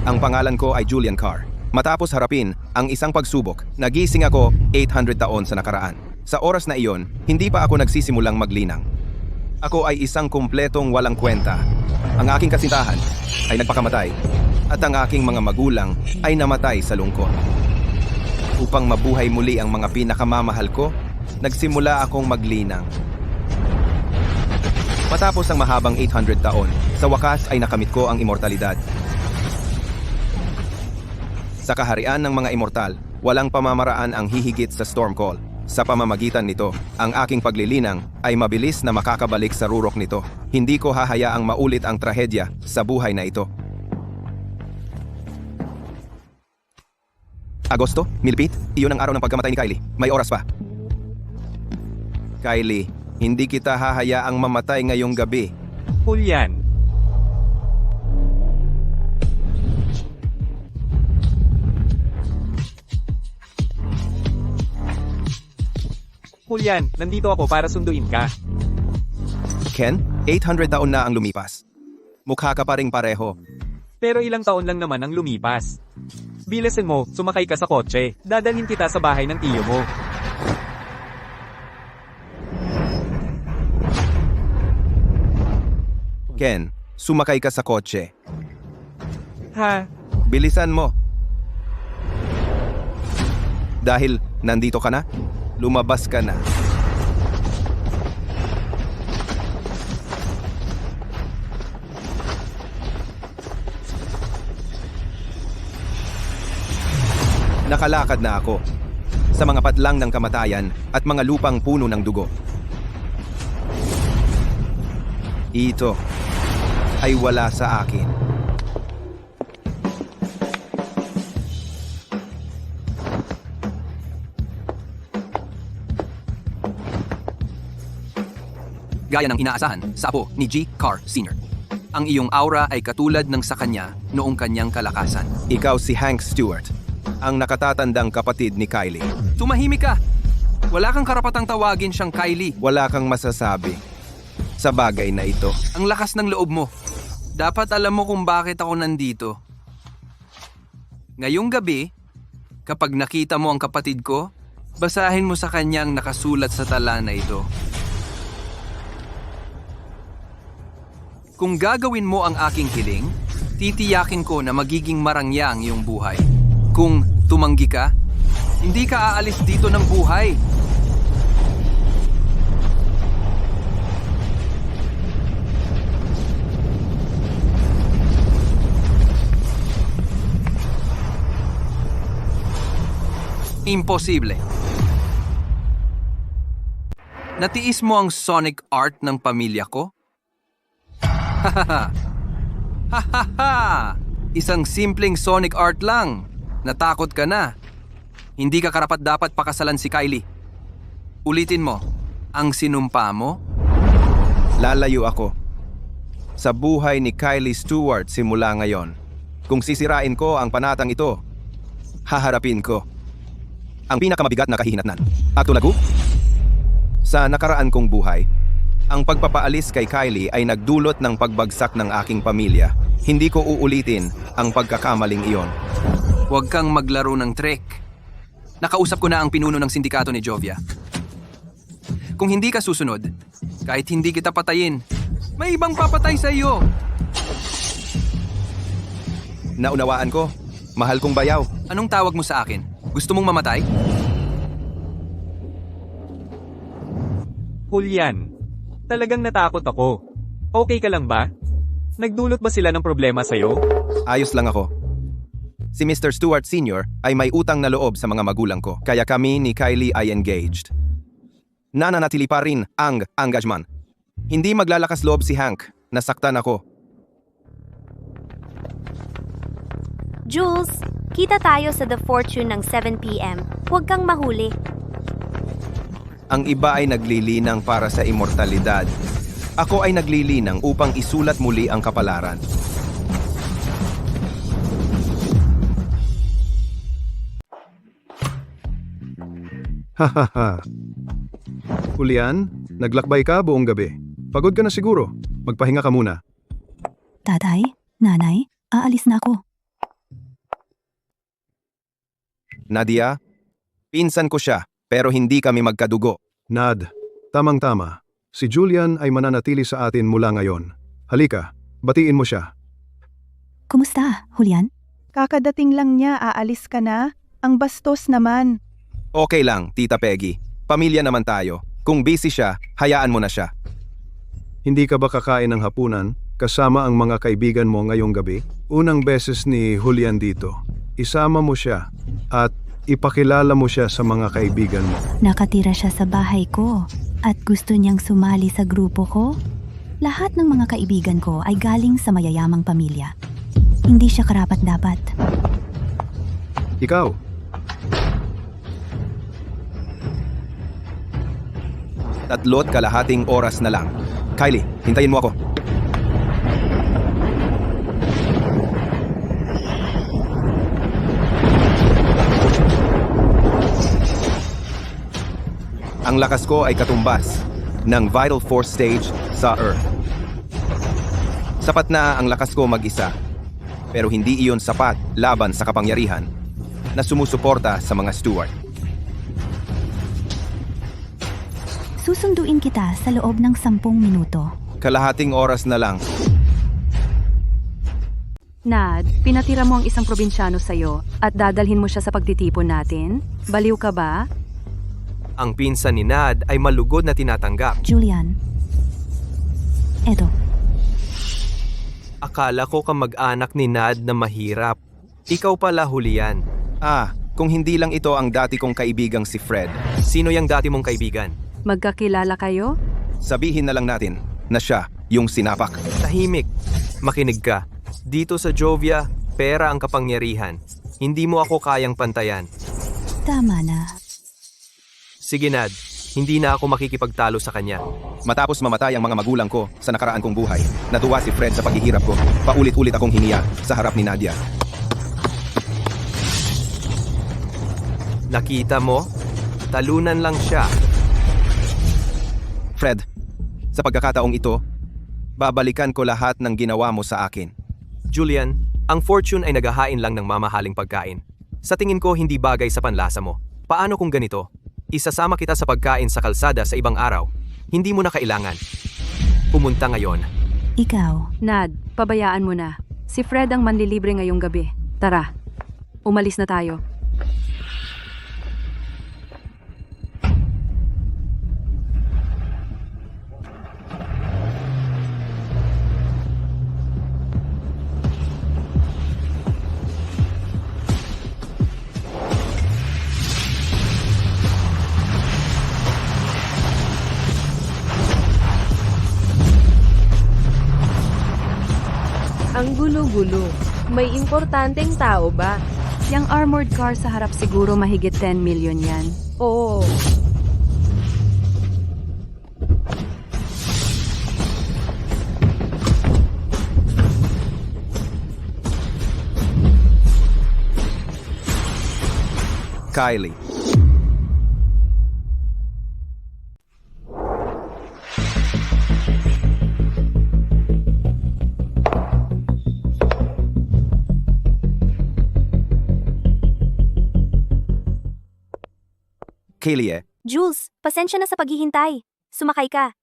Ang pangalan ko ay Julian Carr. Matapos harapin ang isang pagsubok, nagising ako 800 taon sa nakaraan. Sa oras na iyon, hindi pa ako nagsisimulang maglinang. Ako ay isang kumpletong walang kwenta. Ang aking kasintahan ay nagpakamatay at ang aking mga magulang ay namatay sa lungkot. Upang mabuhay muli ang mga pinakamamahal ko, nagsimula akong maglinang. Matapos ang mahabang 800 taon, sa wakas ay nakamit ko ang immortalidad. Sa kaharian ng mga immortal, walang pamamaraan ang hihigit sa Stormcall. Sa pamamagitan nito, ang aking paglilinang ay mabilis na makakabalik sa rurok nito. Hindi ko hahayaang maulit ang trahedya sa buhay na ito. Agosto, Milpit, iyon ang araw ng pagkamatay ni Kylie. May oras pa. Kylie, hindi kita hahayaang mamatay ngayong gabi. Julian. Julian, nandito ako para sunduin ka. Ken, 800 taon na ang lumipas. Mukha ka pa ring pareho. Pero ilang taon lang naman ang lumipas. Bilasin mo, sumakay ka sa kotse. Dadalhin kita sa bahay ng tiyo mo. Ken, sumakay ka sa kotse. Ha? Bilisan mo. Dahil nandito ka na, lumabas ka na. Nakalakad na ako sa mga patlang ng kamatayan at mga lupang puno ng dugo. Ito ay wala sa akin. Gaya ng inaasahan sa apo ni G. Carr Sr. Ang iyong aura ay katulad ng sa kanya noong kanyang kalakasan. Ikaw si Hank Stewart, ang nakatatandang kapatid ni Kylie. Tumahimik ka! Wala kang karapatang tawagin siyang Kylie. Wala kang masasabi sa bagay na ito. Ang lakas ng loob mo. Dapat alam mo kung bakit ako nandito. Ngayong gabi, kapag nakita mo ang kapatid ko, basahin mo sa kanyang nakasulat sa tala na ito. Kung gagawin mo ang aking hiling, titiyakin ko na magiging marangyang iyong buhay. Kung tumanggi ka, hindi ka aalis dito ng buhay. Imposible. Natiis mo ang sonic art ng pamilya ko? Hahaha. Hahaha. Isang simpleng sonic art lang. Natakot ka na. Hindi ka karapat-dapat pakasalan si Kylie. Ulitin mo, ang sinumpa mo? Lalayo ako sa buhay ni Kylie Stewart simula ngayon. Kung sisirain ko ang panatang ito, haharapin ko ang pinakamabigat na kahihinatnan. Akto lagu? Sa nakaraan kong buhay, ang pagpapaalis kay Kylie ay nagdulot ng pagbagsak ng aking pamilya. Hindi ko uulitin ang pagkakamaling iyon. Huwag kang maglaro ng trick. Nakausap ko na ang pinuno ng sindikato ni Jovia. Kung hindi ka susunod, kahit hindi kita patayin, may ibang papatay sa iyo. Naunawaan ko. Mahal kong bayaw. Anong tawag mo sa akin? Gusto mong mamatay? Julian, talagang natakot ako. Okay ka lang ba? Nagdulot ba sila ng problema sa'yo? Ayos lang ako. Si Mr. Stewart Sr. ay may utang na loob sa mga magulang ko, kaya kami ni Kylie ay engaged. Nananatili pa rin ang engagement. Hindi maglalakas loob si Hank. Nasaktan ako. Jules, kita tayo sa The Fortune ng 7 p.m. Huwag kang mahuli. Ang iba ay naglilinang para sa immortalidad. Ako ay naglilinang upang isulat muli ang kapalaran. Hahaha. Julian, naglakbay ka buong gabi. Pagod ka na siguro. Magpahinga ka muna. Tatay, nanay, aalis na ako. Nadia, pinsan ko siya, pero hindi kami magkadugo. Nad, tamang-tama. Si Julian ay mananatili sa atin mula ngayon. Halika, batiin mo siya. Kumusta, Julian? Kakadating lang niya, aalis ka na? Ang bastos naman. Okay lang, Tita Peggy. Pamilya naman tayo. Kung busy siya, hayaan mo na siya. Hindi ka ba kakain ng hapunan kasama ang mga kaibigan mo ngayong gabi? Unang beses ni Julian dito. Isama mo siya at ipakilala mo siya sa mga kaibigan mo. Nakatira siya sa bahay ko at gusto niyang sumali sa grupo ko. Lahat ng mga kaibigan ko ay galing sa mayayamang pamilya. Hindi siya karapat-dapat. Ikaw, 3.5 oras na lang. Kylie, hintayin mo ako. Ang lakas ko ay katumbas ng Vital Force Stage sa Earth. Sapat na ang lakas ko mag-isa, pero hindi iyon sapat laban sa kapangyarihan na sumusuporta sa mga steward. Susunduin kita sa loob ng 10 minuto. Kalahating oras na lang. Nad, pinatira mo ang isang probinsyano sa'yo at dadalhin mo siya sa pagtitipon natin? Baliw ka ba? Ang pinsan ni Nad ay malugod na tinatanggap. Julian. Edo, Akala ko kamag-anak ni Nad na mahirap. Ikaw pala, Julian. Kung hindi lang ito ang dati kong kaibigang si Fred, Sino yung dati mong kaibigan? Magkakilala kayo? sabihin na lang natin na siya yung sinapak. Tahimik. Makinig ka. Dito sa Jovia, pera ang kapangyarihan. Hindi mo ako kayang pantayan. tama na. Sige, Nad. Hindi na ako makikipagtalo sa kanya. Matapos mamatay ang mga magulang ko sa nakaraan kong buhay, natuwa si Fred sa paghihirap ko. Paulit-ulit akong hiniya sa harap ni Nadia. Nakita mo? Talunan lang siya. Fred, sa pagkakataong ito, babalikan ko lahat ng ginawa mo sa akin. Julian, ang fortune ay naghahain lang ng mamahaling pagkain. Sa tingin ko, hindi bagay sa panlasa mo. Paano kung ganito? Isasama kita sa pagkain sa kalsada sa ibang araw. Hindi mo na kailangan. Pumunta ngayon. Ikaw, Nad, pabayaan mo na. Si Fred ang manlilibre ngayong gabi. Tara, umalis na tayo. Ang gulo-gulo. May importanteng tao ba? Yang armored car sa harap siguro mahigit 10 million yan. Oo. Kylie. Kylie, Jules, pasensya na sa paghihintay. Sumakay ka.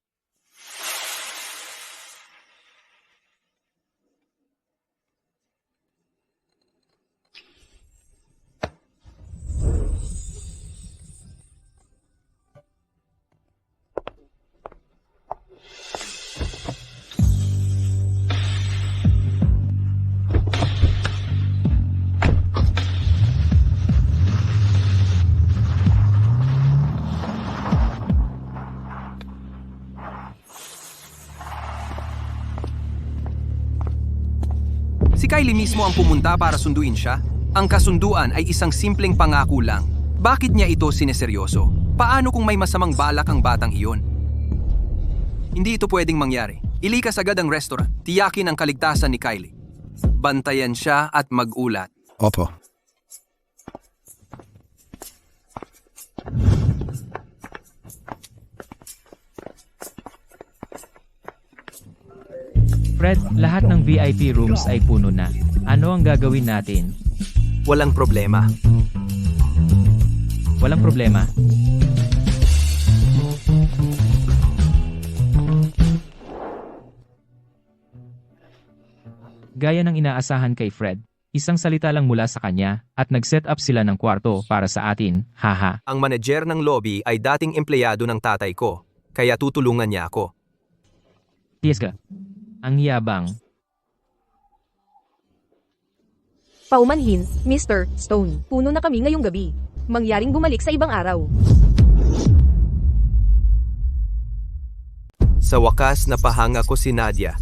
Si Kylie mismo ang pumunta para sunduin siya. Ang kasunduan ay isang simpleng pangako lang. Bakit niya ito sineseryoso? Paano kung may masamang balak ang batang iyon? Hindi ito pwedeng mangyari. Ilikas agad ang restaurant. Tiyakin ang kaligtasan ni Kylie. Bantayan siya at mag-ulat. Opo. Fred, lahat ng VIP rooms ay puno na. Ano ang gagawin natin? Walang problema. Walang problema. Gaya ng inaasahan kay Fred, isang salita lang mula sa kanya at nag-set up sila ng kwarto para sa atin, haha. Ang manager ng lobby ay dating empleyado ng tatay ko, kaya tutulungan niya ako. Tieska. Ang yabang. Paumanhin, Mr. Stone. Puno na kami ngayong gabi. Mangyaring bumalik sa ibang araw. Sa wakas napahanga ko si Nadia.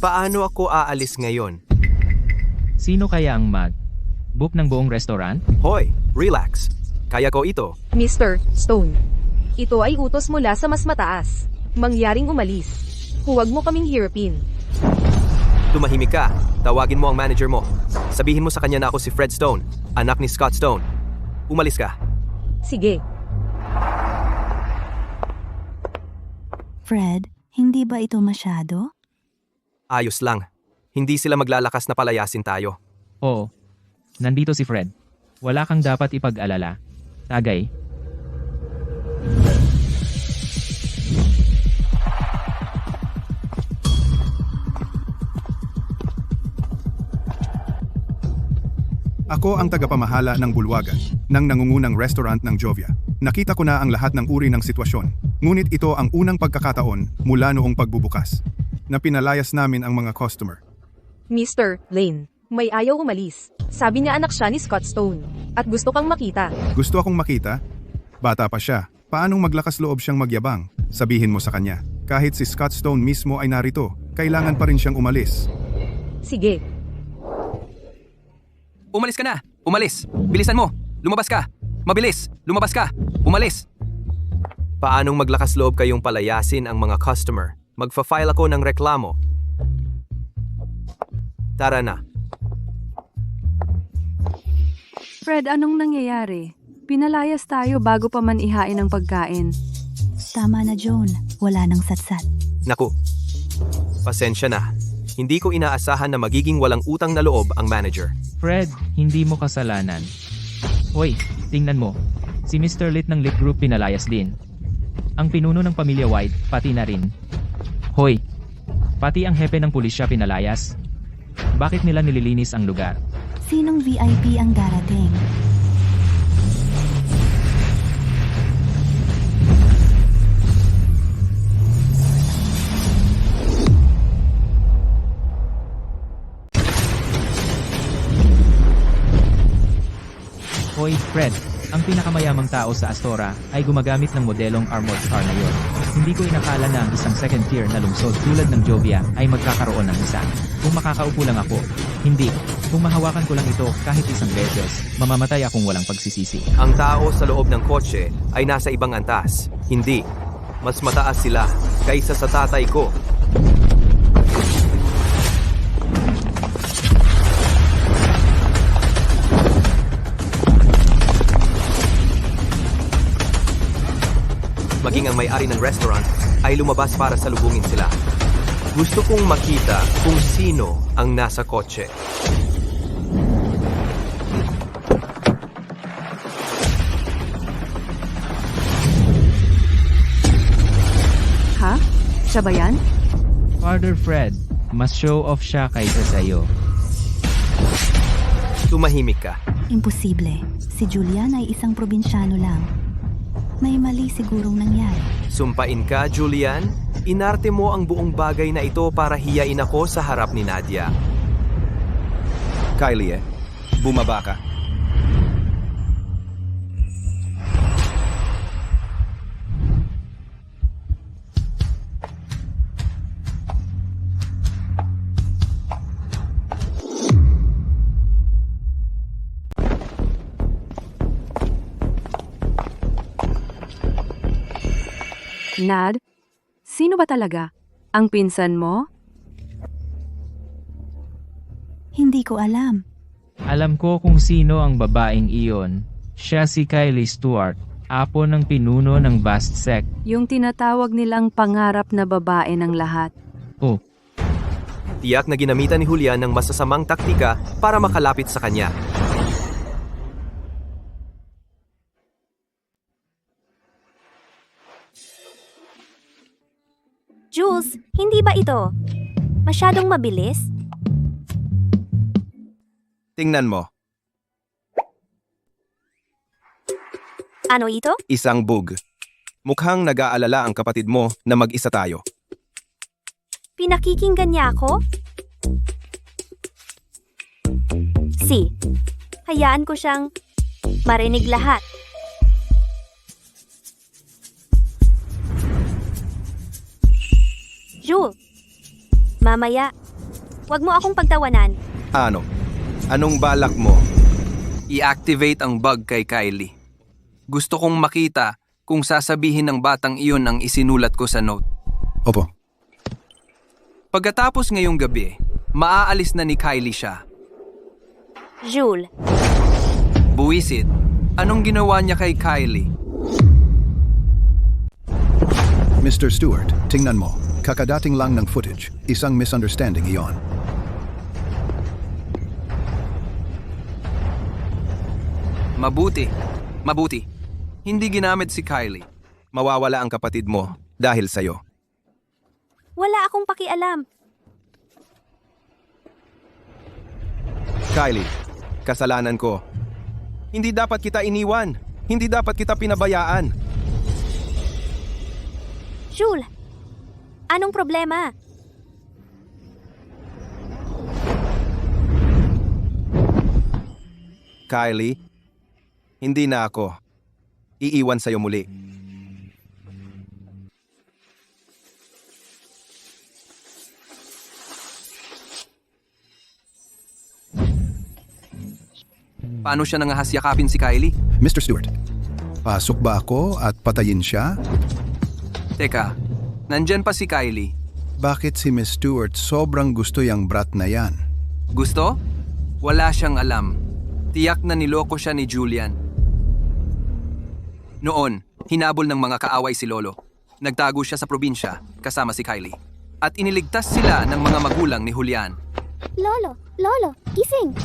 Paano ako aalis ngayon? Sino kaya ang book ng buong restaurant? Hoy, relax. Kaya ko ito. Mr. Stone. Ito ay utos mula sa mas mataas. Mangyaring umalis. Huwag mo kaming hirapin. Tumahimik ka. Tawagin mo ang manager mo. Sabihin mo sa kanya na ako si Fred Stone, anak ni Scott Stone. Umalis ka. Sige. Fred, hindi ba ito masyado? Ayos lang. Hindi sila maglalakas na palayasin tayo. Oo. Nandito si Fred. Wala kang dapat ipag-alala. Tagay. Ako ang tagapamahala ng Bulwagan, ng nangungunang restaurant ng Jovia. Nakita ko na ang lahat ng uri ng sitwasyon, ngunit ito ang unang pagkakataon mula noong pagbubukas, na pinalayas namin ang mga customer. Mr. Lane, may ayaw umalis. Sabi niya anak siya ni Scott Stone. At gusto kang makita. Gusto akong makita? Bata pa siya. Paanong maglakas loob siyang magyabang? Sabihin mo sa kanya. Kahit si Scott Stone mismo ay narito, kailangan pa rin siyang umalis. Sige. Umalis ka na! Umalis! Bilisan mo! Lumabas ka! Mabilis! Lumabas ka! Umalis! Paanong maglakas loob kayong palayasin ang mga customer? Magfa-file ako ng reklamo. Tara na. Fred, anong nangyayari? Pinalayas tayo bago pa man ihain ang pagkain. Tama na, Joan. Wala nang satsat. Naku. Pasensya na. Hindi ko inaasahan na magiging walang utang na loob ang manager. Fred, hindi mo kasalanan. Hoy, tingnan mo. Si Mr. Lit ng Lit Group pinalayas din. Ang pinuno ng pamilya White, pati na rin. Hoy, pati ang hepe ng pulisya pinalayas. Bakit nila nililinis ang lugar? Sinong VIP ang darating? Hoy, Fred, ang pinakamayamang tao sa Astora ay gumagamit ng modelong armored car na yon. Hindi ko inakala na ang isang second tier na lungsod tulad ng Jovia ay magkakaroon ng isa. Kung makakaupo lang ako, hindi. Kung mahawakan ko lang ito kahit isang beses, mamamatay akong walang pagsisisi. Ang tao sa loob ng kotse ay nasa ibang antas. Hindi. Mas mataas sila kaysa sa tatay ko. Maging ang may-ari ng restaurant ay lumabas para salubungin sila. Gusto kong makita kung sino ang nasa kotse. Ha? Siya ba yan? Father Fred, mas show off siya kaysa sa'yo. Tumahimik ka. Imposible. Si Julian ay isang probinsyano lang. May mali sigurong nangyari. Sumpain ka, Julian. Inarte mo ang buong bagay na ito para hiyain ako sa harap ni Nadia. Kylie, bumaba ka. Nad? Sino ba talaga? Ang pinsan mo? Hindi ko alam. Alam ko kung sino ang babaeng iyon. Siya si Kylie Stewart, apo ng pinuno ng Bast Sect. Yung tinatawag nilang pangarap na babae ng lahat. Oh, Tiyak na ginamitan ni Julian ng masasamang taktika para makalapit sa kanya. Jules, hindi ba ito masyadong mabilis? Tingnan mo, Ano ito? isang bug. Mukhang nag-aalala ang kapatid mo na mag-isa tayo. Pinakikinggan niya ako? Hayaan ko siyang marinig lahat. Jules, mamaya, wag mo akong pagtawanan. Ano? Anong balak mo? I-activate ang bug kay Kylie. Gusto kong makita kung sasabihin ng batang iyon ang isinulat ko sa note. Opo. Pagkatapos ngayong gabi, maaalis na ni Kylie siya. Jules, Buwisit, anong ginawa niya kay Kylie? Mr. Stewart, tingnan mo. Kakadating lang ng footage. Isang misunderstanding iyon. Mabuti. Hindi ginamit si Kylie. Mawawala ang kapatid mo dahil sa'yo. wala akong pakialam. Kylie, kasalanan ko. Hindi dapat kita iniwan. Hindi dapat kita pinabayaan. Jules, anong problema? Kylie, hindi na ako. Iiwan sa'yo muli. Paano siya nangahasyakapin si Kylie? Mr. Stewart, pasok ba ako at patayin siya? Teka, nandyan pa si Kylie. Bakit si Miss Stewart sobrang gusto yung brat na yan? Gusto? Wala siyang alam. Tiyak na niloko siya ni Julian. Noon, hinabol ng mga kaaway si Lolo. Nagtago siya sa probinsya kasama si Kylie. At iniligtas sila ng mga magulang ni Julian. Lolo, gising!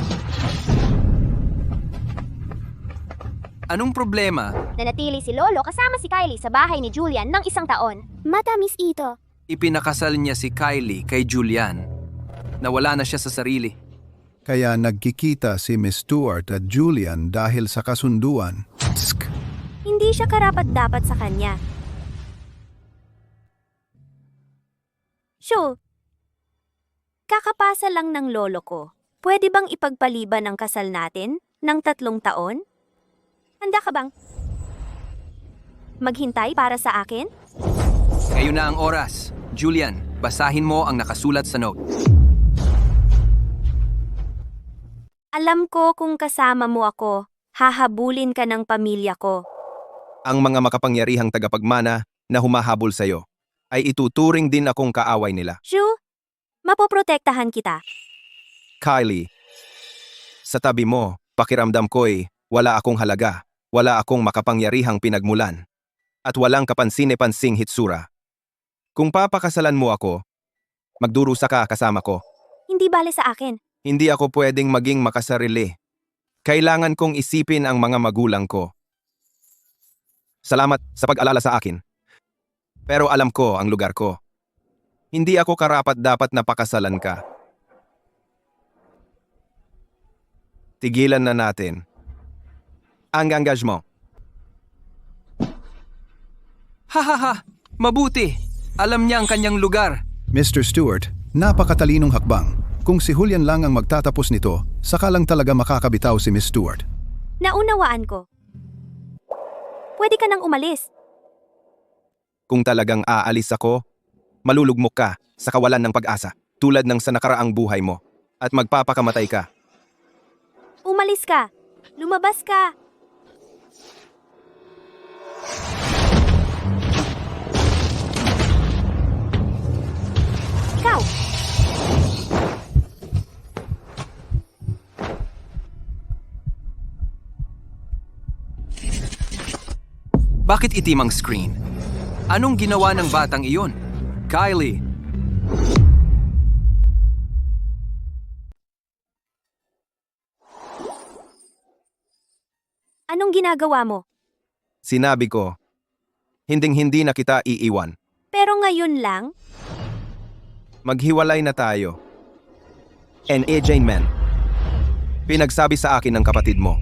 Anong problema? Nanatili si Lolo kasama si Kylie sa bahay ni Julian ng 1 taon. Matamis ito. Ipinakasal niya si Kylie kay Julian. Nawala na siya sa sarili. Kaya nagkikita si Miss Stewart at Julian dahil sa kasunduan. Tsk. Hindi siya karapat-dapat sa kanya. Sure. Kakapasa lang ng lolo ko. Pwede bang ipagpaliban ang kasal natin ng 3 taon? Handa ka bang maghintay para sa akin? Ngayon na ang oras. Julian, basahin mo ang nakasulat sa note. Alam ko kung kasama mo ako, hahabulin ka ng pamilya ko. Ang mga makapangyarihang tagapagmana na humahabol sa'yo ay ituturing din akong kaaway nila. Shu, mapoprotektahan kita. Kylie, sa tabi mo, pakiramdam ko'y wala akong halaga, wala akong makapangyarihang pinagmulan, at walang kapansin-pansing hitsura. Kung papakasalan mo ako, magdurusa ka kasama ko. Hindi bale sa akin. Hindi ako pwedeng maging makasarili. Kailangan kong isipin ang mga magulang ko. Salamat sa pag-alala sa akin. Pero alam ko ang lugar ko. Hindi ako karapat-dapat na pakasalan ka. Tigilan na natin ang engagement. Hahaha! Mabuti! Alam niya ang kanyang lugar. Mr. Stewart, napakatalinong hakbang. Kung si Julian lang ang magtatapos nito, saka lang talaga makakabitaw si Miss Stewart. Naunawaan ko. Pwede ka nang umalis. Kung talagang aalis ako, malulugmok ka sa kawalan ng pag-asa, tulad ng sa nakaraang buhay mo, at magpapakamatay ka. Umalis ka. Lumabas ka. Ikaw! Bakit itim ang screen? Anong ginawa ng batang iyon? Kylie! Anong ginagawa mo? Sinabi ko, hinding-hindi na kita iiwan. Pero ngayon lang? Maghiwalay na tayo. N.A. Jane Man. Pinagsabi sa akin ng kapatid mo.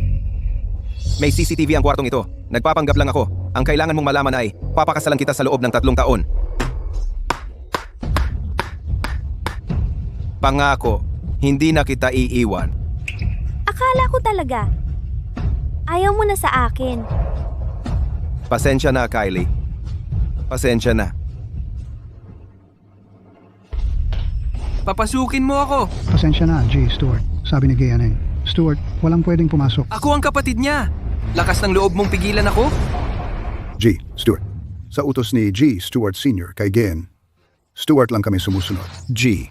May CCTV ang kwartong ito. Nagpapanggap lang ako. Ang kailangan mong malaman ay, papakasalan kita sa loob ng 3 taon. Pangako, hindi na kita iiwan. Akala ko talaga. Ayaw mo na sa akin. Pasensya na, Kylie. Pasensya na. Papasukin mo ako. Pasensya na, G. Stuart. Sabi ni Gayanin. Stuart, walang pwedeng pumasok. Ako ang kapatid niya. Lakas ng loob mong pigilan ako? G. Stuart. Sa utos ni G. Stuart Sr. kay Gayan, Stuart lang kami sumusunod. G.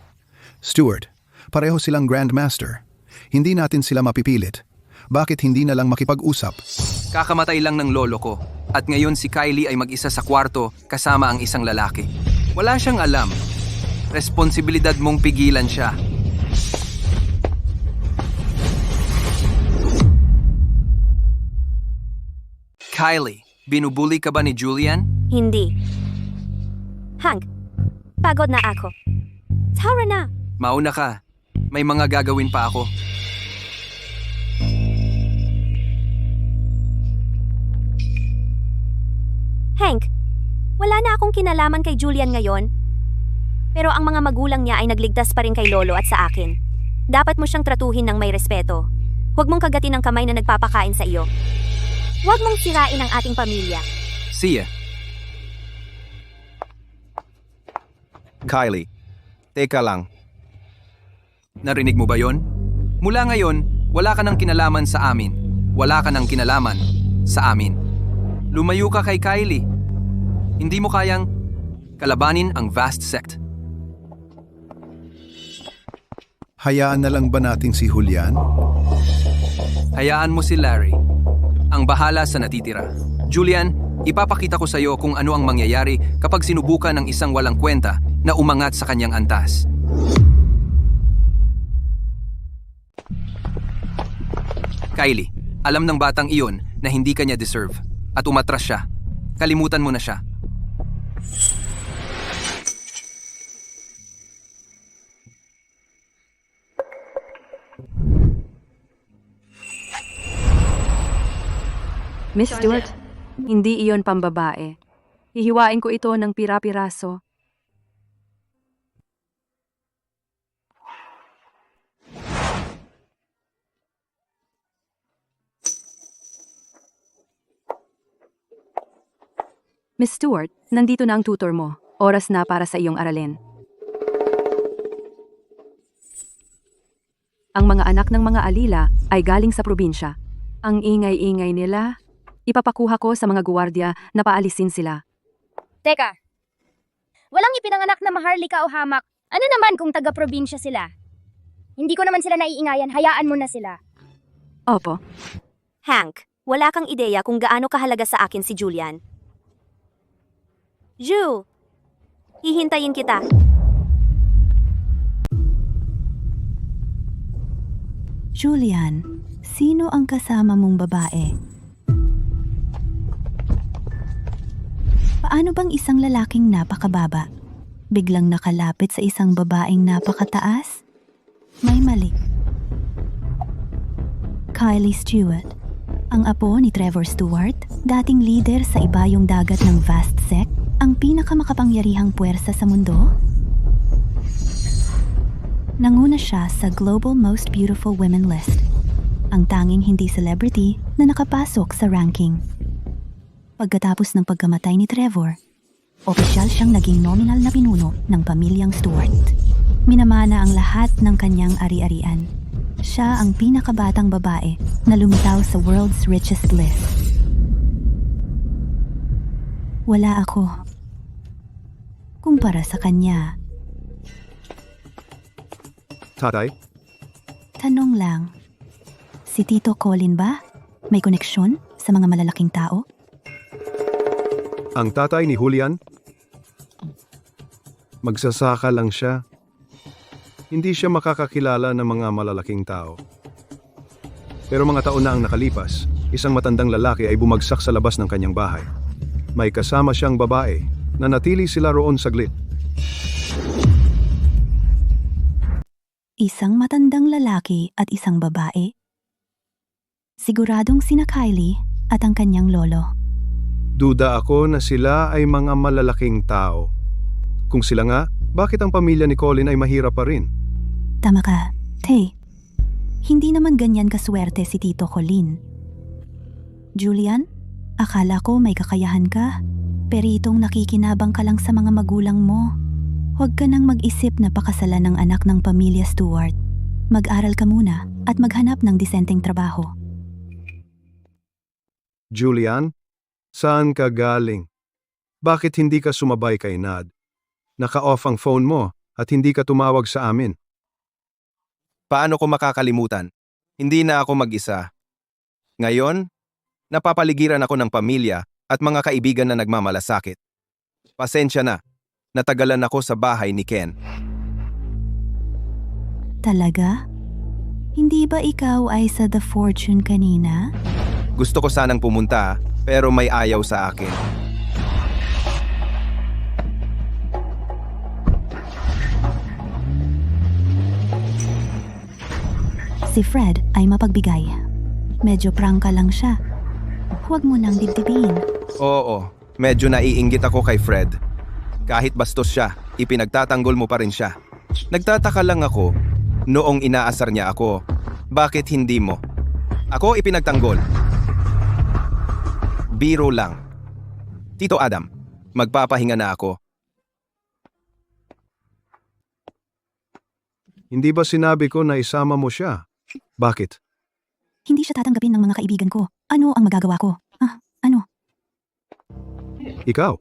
Stuart, pareho silang Grandmaster. Hindi natin sila mapipilit. Bakit hindi na lang makipag-usap? Kakamatay lang ng lolo ko. At ngayon si Kylie ay mag-isa sa kwarto kasama ang isang lalaki. Wala siyang alam. Responsibilidad mong pigilan siya. Kylie, binubuli ka ba ni Julian? Hindi. Hank, pagod na ako. Tara na. Mauna ka. May mga gagawin pa ako. Hank, wala na akong kinalaman kay Julian ngayon. Pero ang mga magulang niya ay nagligtas pa rin kay Lolo at sa akin. Dapat mo siyang tratuhin ng may respeto. Huwag mong kagatin ang kamay na nagpapakain sa iyo. Huwag mong sirain ang ating pamilya. See ya. Kylie, teka lang. Narinig mo ba yon? Mula ngayon, wala ka ng kinalaman sa amin. Wala ka ng kinalaman sa amin. Lumayo ka kay Kylie. Hindi mo kayang kalabanin ang vast sect. Hayaan na lang ba natin si Julian? Hayaan mo si Larry. Ang bahala sa natitira. Julian, ipapakita ko sa iyo kung ano ang mangyayari kapag sinubukan ng isang walang kwenta na umangat sa kanyang antas. Kylie, alam ng batang iyon na hindi kanya deserve at umatras siya. Kalimutan mo na siya. Miss Stewart, hindi iyon pambabae. Hihiwain ko ito ng pira-piraso. Miss Stewart, nandito na ang tutor mo. Oras na para sa iyong aralin. Ang mga anak ng mga alila ay galing sa probinsya. Ang ingay-ingay nila, ipapakuha ko sa mga guwardiya na paalisin sila. Teka, walang ipinanganak na maharlika o hamak. Ano naman kung taga-probinsya sila? Hindi ko naman sila naiingayan, hayaan mo na sila. Opo. Hank, wala kang ideya kung gaano kahalaga sa akin si Julian. Ju, hihintayin kita. Julian, sino ang kasama mong babae? Paano bang isang lalaking napakababa biglang nakalapit sa isang babaeng napakataas? May mali. Kylie Stewart, ang apo ni Trevor Stewart, dating leader sa ibayong dagat ng Vast Sect, ang pinakamakapangyarihang puwersa sa mundo? Nanguna siya sa Global Most Beautiful Women list, ang tanging hindi celebrity na nakapasok sa ranking. Pagkatapos ng pagkamatay ni Trevor, opisyal siyang naging nominal na pinuno ng pamilyang Stewart. Minamana ang lahat ng kanyang ari-arian. Siya ang pinakabatang babae na lumitaw sa world's richest list. Wala ako kumpara sa kanya. Tatay? Tanong lang, si Tito Colin ba? May koneksyon sa mga malalaking tao? Ang tatay ni Julian? Magsasaka lang siya. Hindi siya makakakilala ng mga malalaking tao. Pero mga taon na ang nakalipas, isang matandang lalaki ay bumagsak sa labas ng kanyang bahay. May kasama siyang babae na natili sila roon saglit. Isang matandang lalaki at isang babae. Siguradong sina Kylie at ang kanyang lolo. Duda ako na sila ay mga malalaking tao. Kung sila nga, bakit ang pamilya ni Colin ay mahirap pa rin? Tama ka, Tay. Hindi naman ganyan kaswerte si Tito Colin. Julian, akala ko may kakayahan ka. Pero itong nakikinabang ka lang sa mga magulang mo. Huwag ka nang mag-isip na pakasalan ng anak ng pamilya Stewart. Mag-aral ka muna at maghanap ng disenteng trabaho. Julian, saan ka galing? Bakit hindi ka sumabay kay Nad? Naka-off ang phone mo at hindi ka tumawag sa amin. Paano ko makakalimutan? Hindi na ako mag-isa. Ngayon, napapaligiran ako ng pamilya at mga kaibigan na nagmamalasakit. Pasensya na, natagalan ako sa bahay ni Ken. Talaga? Hindi ba ikaw ay sa The Fortune kanina? Gusto ko sanang pumunta pero may ayaw sa akin. Si Fred ay mapagbigay. Medyo prangka lang siya. Huwag mo nang dibdibin. Oo, medyo naiinggit ako kay Fred. Kahit bastos siya, ipinagtatanggol mo pa rin siya. Nagtataka lang ako, noong inaasar niya ako, bakit hindi mo? Ako ipinagtanggol. Biro lang. Tito Adam, magpapahinga na ako. Hindi ba sinabi ko na isama mo siya? Bakit? Hindi siya tatanggapin ng mga kaibigan ko. Ano ang magagawa ko? Ano? Ikaw?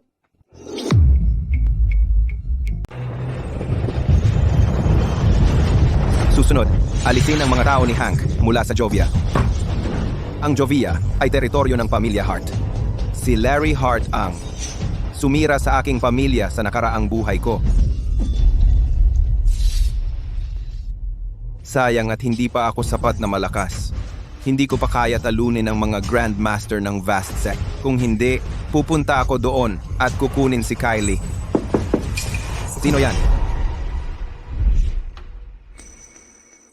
Susunod, alisin ang mga tao ni Hank mula sa Jovia. Ang Jovia ay teritoryo ng pamilya Hart. Si Larry Hart ang sumira sa aking pamilya sa nakaraang buhay ko. Sayang at hindi pa ako sapat na malakas. Hindi ko pa kaya talunin ang mga Grandmaster ng Vast Sect. Kung hindi, pupunta ako doon at kukunin si Kylie. Sino yan?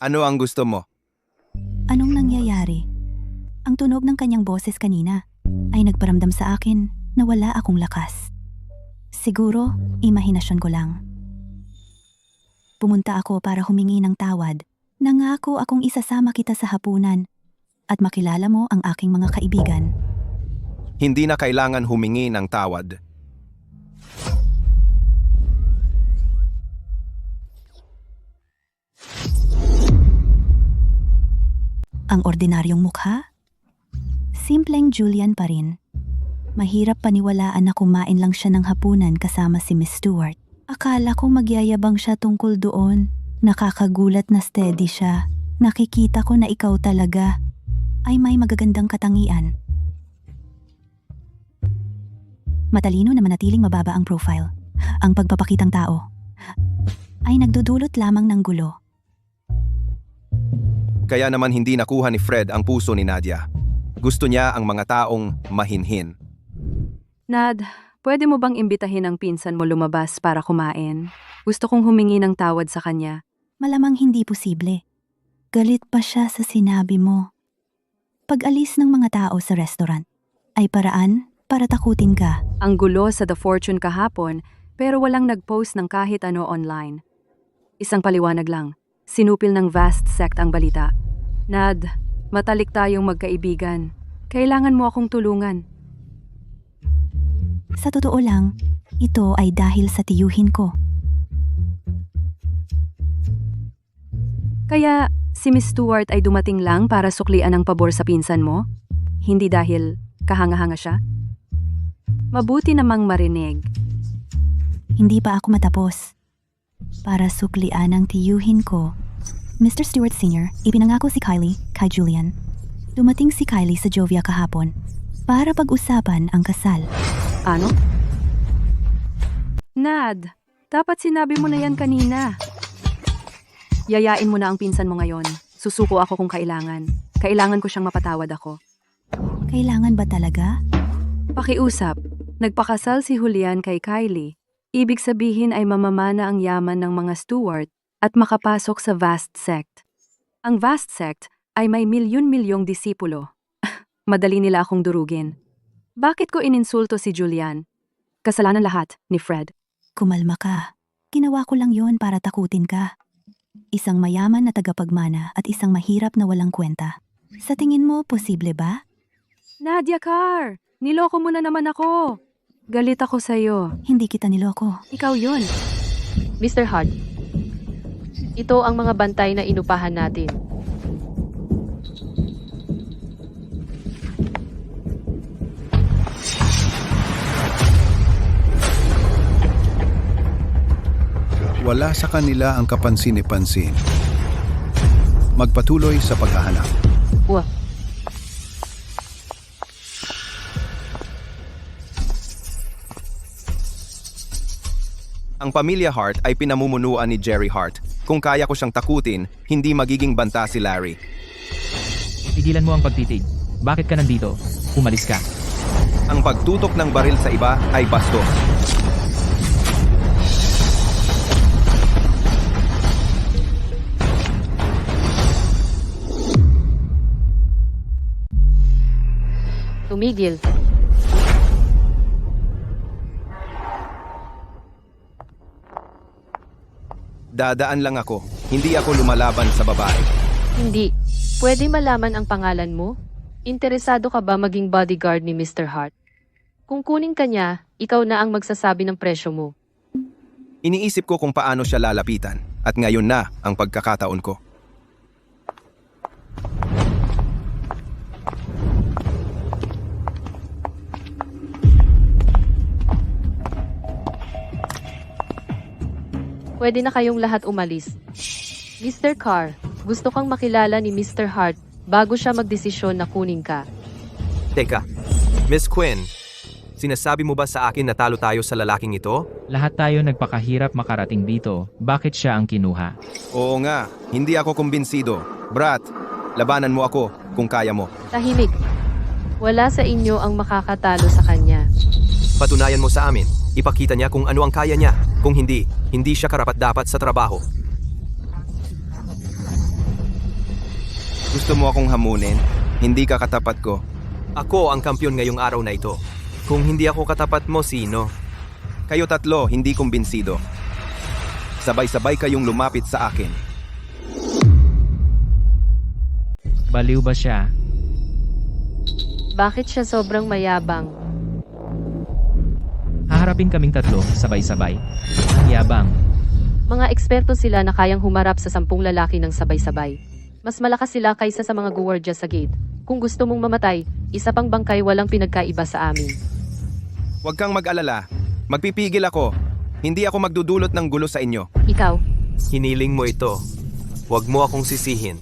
Ano ang gusto mo? Anong nangyayari? Ang tunog ng kanyang boses kanina ay nagparamdam sa akin na wala akong lakas. Siguro, imahinasyon ko lang. Pumunta ako para humingi ng tawad. Nangako akong isasama kita sa hapunan at makilala mo ang aking mga kaibigan. Hindi na kailangan humingi ng tawad. Ang ordinaryong mukha? Simpleng Julian pa rin. Mahirap paniwalaan na kumain lang siya ng hapunan kasama si Miss Stewart. Akala ko magyayabang siya tungkol doon. Nakakagulat na steady siya. Nakikita ko na ikaw talaga ay may magagandang katangian. Matalino na manatiling mababa ang profile. Ang pagpapakitang tao ay nagdudulot lamang ng gulo. Kaya naman hindi nakuha ni Fred ang puso ni Nadia. Gusto niya ang mga taong mahinhin. Nad, pwede mo bang imbitahin ang pinsan mo lumabas para kumain? Gusto kong humingi ng tawad sa kanya. Malamang hindi posible. Galit pa siya sa sinabi mo. Pag-alis ng mga tao sa restaurant ay paraan para takutin ka. Ang gulo sa The Fortune kahapon pero walang nag-post ng kahit ano online. Isang paliwanag lang. Sinupil ng Vast Sect ang balita. Nad, matalik tayong magkaibigan. Kailangan mo akong tulungan. Sa totoo lang, ito ay dahil sa tiyuhin ko. Kaya si Miss Stewart ay dumating lang para suklian ang pabor sa pinsan mo? Hindi dahil kahanga-hanga siya? Mabuti namang marinig. Hindi pa ako matapos. Para suklian ang tiyuhin ko, Mr. Stewart Sr., ipinangako si Kylie kay Julian. Dumating si Kylie sa Jovia kahapon para pag-usapan ang kasal. Ano? Nad, dapat sinabi mo na yan kanina. Yayain mo na ang pinsan mo ngayon. Susuko ako kung kailangan. Kailangan ko siyang mapatawad ako. Kailangan ba talaga? Pakiusap, nagpakasal si Julian kay Kylie. Ibig sabihin ay mamamana ang yaman ng mga Stewart at makapasok sa Vast Sect. Ang Vast Sect ay may milyon-milyong disipulo. Madali nila akong durugin. Bakit ko ininsulto si Julian? Kasalanan lahat ni Fred. Kumalma ka. Ginawa ko lang yon para takutin ka. Isang mayaman na tagapagmana at isang mahirap na walang kwenta. Sa tingin mo, posible ba? Nadia Carr! Niloko mo na naman ako! Galit ako sa'yo. Hindi kita niloko. Ikaw yun. Mr. Hart, ito ang mga bantay na inupahan natin. Wala sa kanila ang kapansin-pansin. Magpatuloy sa paghahanap. Wah. Ang pamilya Hart ay pinamumunuan ni Jerry Hart. Kung kaya ko siyang takutin, hindi magiging banta si Larry. Tigilan mo ang pagtitig. Bakit ka nandito? Umalis ka. Ang pagtutok ng baril sa iba ay bastos. Tumigil. Dadaan lang ako. Hindi ako lumalaban sa babae. Hindi. Pwede malaman ang pangalan mo? Interesado ka ba maging bodyguard ni Mr. Hart? Kung kunin ka niya, ikaw na ang magsasabi ng presyo mo. Iniisip ko kung paano siya lalapitan. At ngayon na ang pagkakataon ko. Pwede na kayong lahat umalis. Mr. Carr, gusto kang makilala ni Mr. Hart bago siya magdesisyon na kunin ka. Teka, Miss Quinn, sinasabi mo ba sa akin na talo tayo sa lalaking ito? Lahat tayo nagpakahirap makarating dito. Bakit siya ang kinuha? Oo nga, hindi ako kumbinsido. Brat, labanan mo ako kung kaya mo. Tahimik. Wala sa inyo ang makakatalo sa kanya. Patunayan mo sa amin. Ipakita niya kung ano ang kaya niya. Kung hindi, hindi siya karapat-dapat sa trabaho. Gusto mo akong hamunin? Hindi ka katapat ko. Ako ang kampyon ngayong araw na ito. Kung hindi ako katapat mo, sino? Kayo tatlo, hindi kumbinsido. Sabay-sabay kayong lumapit sa akin. Baliw ba siya? Bakit siya sobrang mayabang? Haharapin kaming tatlo, sabay-sabay. Ang yabang. Mga eksperto sila na kayang humarap sa 10 lalaki ng sabay-sabay. Mas malakas sila kaysa sa mga guwardya sa gate. Kung gusto mong mamatay, isa pang bangkay walang pinagkaiba sa amin. Huwag kang mag-alala. Magpipigil ako. Hindi ako magdudulot ng gulo sa inyo. Ikaw? Hiniling mo ito. Huwag mo akong sisihin.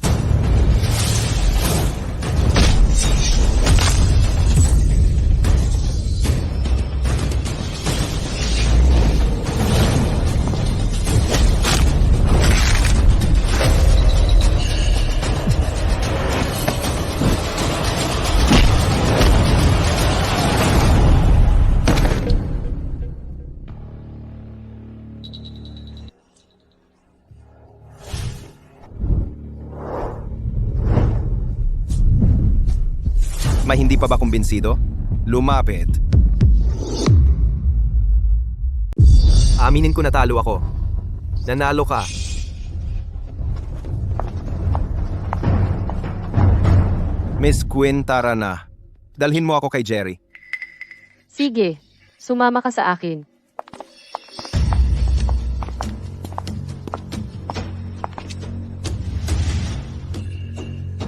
May hindi pa ba kumbinsido? Lumapit. Aminin ko natalo ako. Nanalo ka. Miss Quinn, tara na. Dalhin mo ako kay Jerry. Sige, sumama ka sa akin.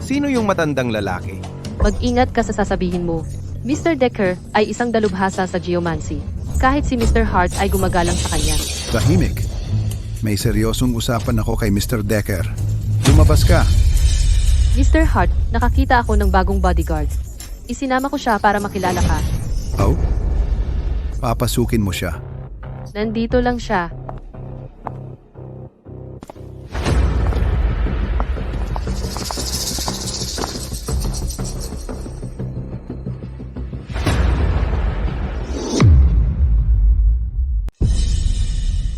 Sino yung matandang lalaki? Mag-ingat ka sa sasabihin mo. Mr. Decker ay isang dalubhasa sa geomancy. Kahit si Mr. Hart ay gumagalang sa kanya. Tahimik. May seryosong usapan ako kay Mr. Decker. Lumabas ka. Mr. Hart, nakakita ako ng bagong bodyguard. Isinama ko siya para makilala ka. Oh? Papasukin mo siya. Nandito lang siya.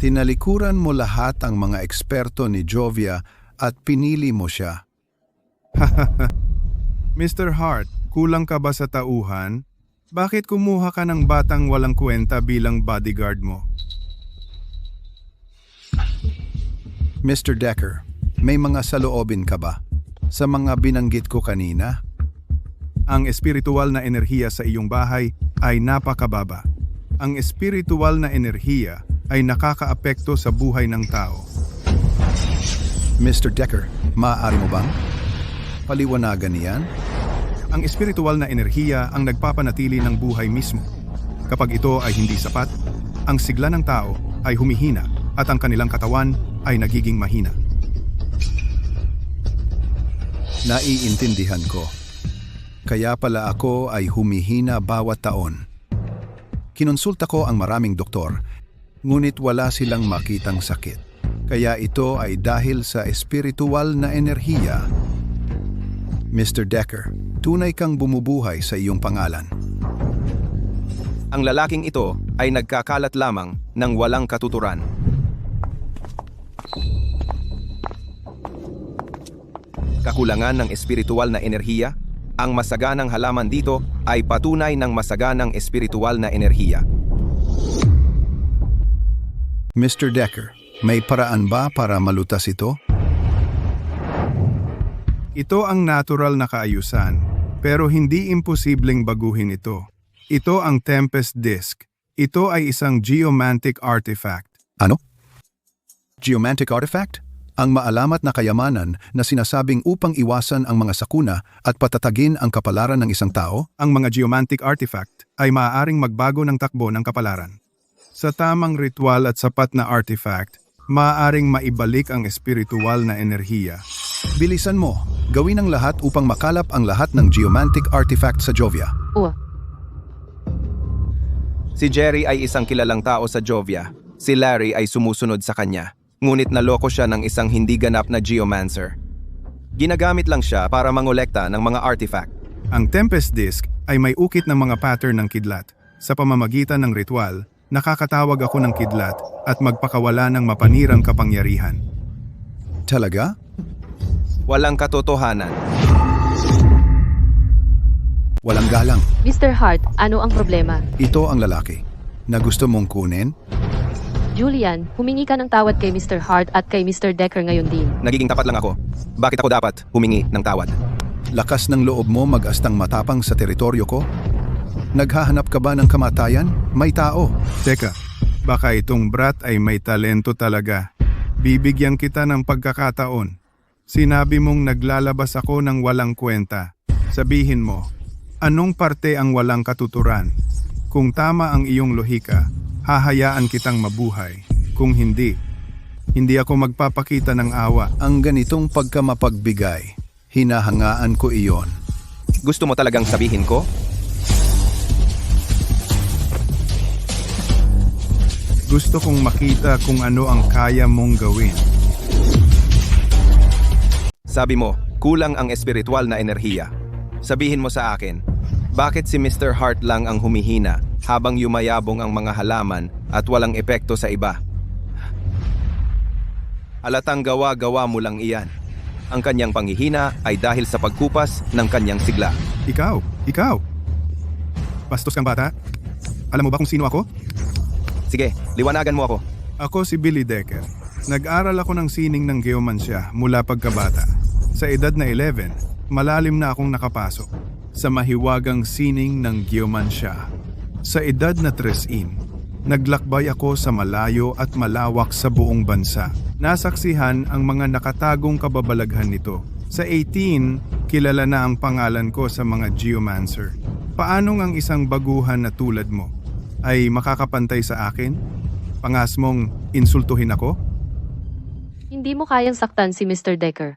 Tinalikuran mo lahat ang mga eksperto ni Jovia at pinili mo siya. Mr. Hart, kulang ka ba sa tauhan? Bakit kumuha ka ng batang walang kwenta bilang bodyguard mo? Mr. Decker, may mga saloobin ka ba? Sa mga binanggit ko kanina? Ang espiritual na enerhiya sa iyong bahay ay napakababa. Ang espiritual na enerhiya ay nakakaapekto sa buhay ng tao. Mr. Decker, maaari mo bang paliwanagan niyan? Ang espiritual na enerhiya ang nagpapanatili ng buhay mismo. Kapag ito ay hindi sapat, ang sigla ng tao ay humihina at ang kanilang katawan ay nagiging mahina. Naiintindihan ko. Kaya pala ako ay humihina bawat taon. Kinonsulta ko ang maraming doktor, ngunit wala silang makitang sakit. Kaya ito ay dahil sa espiritual na enerhiya. Mr. Decker, tunay kang bumubuhay sa iyong pangalan. Ang lalaking ito ay nagkakalat lamang ng walang katuturan. Kakulangan ng espiritual na enerhiya, ang masaganang halaman dito ay patunay ng masaganang espiritual na enerhiya. Mr. Decker, may paraan ba para malutas ito? Ito ang natural na kaayusan, pero hindi imposibleng baguhin ito. Ito ang Tempest Disc. Ito ay isang geomantic artifact. Ano? Geomantic artifact? Ang maalamat na kayamanan na sinasabing upang iwasan ang mga sakuna at patatagin ang kapalaran ng isang tao? Ang mga geomantic artifact ay maaaring magbago ng takbo ng kapalaran. Sa tamang ritual at sapat na artifact, maaaring maibalik ang espiritual na enerhiya. Bilisan mo, gawin ang lahat upang makalap ang lahat ng geomantic artifact sa Jovia. Si Jerry ay isang kilalang tao sa Jovia. Si Larry ay sumusunod sa kanya. Ngunit naloko siya ng isang hindi ganap na geomancer. Ginagamit lang siya para mangolekta ng mga artifact. Ang Tempest Disc ay may ukit ng mga pattern ng kidlat. Sa pamamagitan ng ritual, nakakatawag ako ng kidlat at magpakawala ng mapanirang kapangyarihan. Talaga? Walang katotohanan. Walang galang. Mr. Hart, ano ang problema? Ito ang lalaki na gusto mong kunin? Julian, humingi ka ng tawad kay Mr. Hart at kay Mr. Decker ngayon din. Nagiging tapat lang ako. Bakit ako dapat humingi ng tawad? Lakas ng loob mo mag-astang matapang sa teritoryo ko? Naghahanap ka ba ng kamatayan? May tao. Teka, baka itong brat ay may talento talaga. Bibigyan kita ng pagkakataon. Sinabi mong naglalabas ako ng walang kwenta. Sabihin mo, anong parte ang walang katuturan? Kung tama ang iyong lohika, hahayaan kitang mabuhay. Kung hindi, hindi ako magpapakita ng awa. Ang ganitong pagkamapagbigay, hinahangaan ko iyon. Gusto mo talagang sabihin ko? Gusto kong makita kung ano ang kaya mong gawin. Sabi mo, kulang ang espiritual na enerhiya. Sabihin mo sa akin, bakit si Mr. Hart lang ang humihina habang yumayabong ang mga halaman at walang epekto sa iba? Halatang gawa-gawa mo lang iyan. Ang kanyang panghihina ay dahil sa pagkupas ng kanyang sigla. Ikaw! Bastos kang bata? Alam mo ba kung sino ako? Sige, liwanagan mo ako. Ako si Billy Decker. Nag-aral ako ng sining ng geomansya mula pagkabata. Sa edad na 11, malalim na akong nakapasok sa mahiwagang sining ng geomansya. Sa edad na 13, naglakbay ako sa malayo at malawak sa buong bansa. Nasaksihan ang mga nakatagong kababalaghan nito. Sa 18, kilala na ang pangalan ko sa mga geomancer. Paano ang isang baguhan na tulad mo ay makakapantay sa akin? Pangas mong insultuhin ako? Hindi mo kayang saktan si Mr. Decker.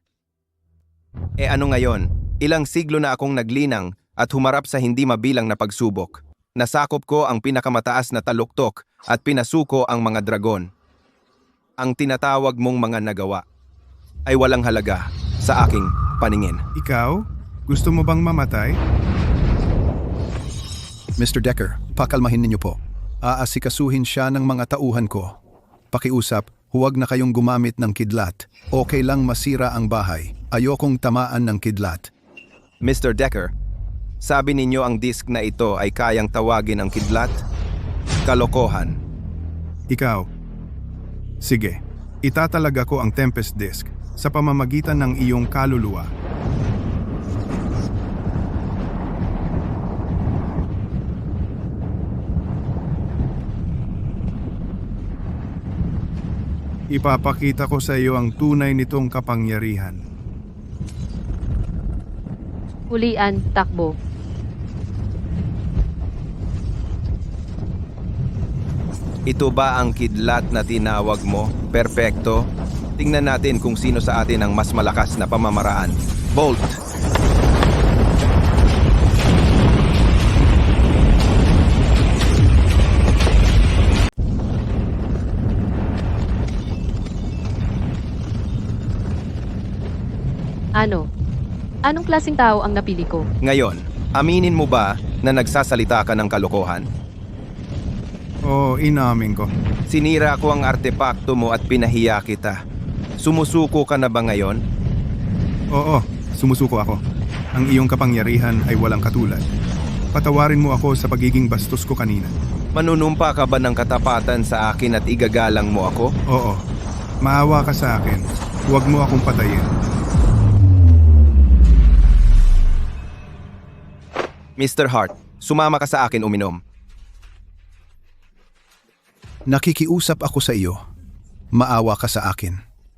Ano ngayon? Ilang siglo na akong naglinang at humarap sa hindi mabilang na pagsubok. Nasakop ko ang pinakamataas na taluktok at pinasuko ang mga dragon. Ang tinatawag mong mga nagawa ay walang halaga sa aking paningin. Ikaw? Gusto mo bang mamatay? Mr. Decker, pakalmahin ninyo po. Aasikasuhin siya ng mga tauhan ko. pakiusap, huwag na kayong gumamit ng kidlat. Okay lang masira ang bahay. Ayokong tamaan ng kidlat. Mr. Decker, sabi ninyo ang disk na ito ay kayang tawagin ang kidlat? Kalokohan. Ikaw. Sige, itatalaga ko ang Tempest Disk sa pamamagitan ng iyong kaluluwa. Ipapakita ko sa iyo ang tunay nitong kapangyarihan. Hulian, takbo. Ito ba ang kidlat na tinawag mo? Perpekto. Tingnan natin kung sino sa atin ang mas malakas na pamamaraan. Bolt! Ano? Anong klaseng tao ang napili ko? Ngayon, aminin mo ba na nagsasalita ka ng kalokohan? Oo, inamin ko. Sinira ko ang artepakto mo at pinahiya kita. Sumusuko ka na ba ngayon? Oo, sumusuko ako. Ang iyong kapangyarihan ay walang katulad. Patawarin mo ako sa pagiging bastos ko kanina. Manunumpa ka ba ng katapatan sa akin at igagalang mo ako? Oo, maawa ka sa akin. Huwag mo akong patayin. Mr. Hart, sumama ka sa akin uminom. Nakikiusap ako sa iyo. Maawa ka sa akin.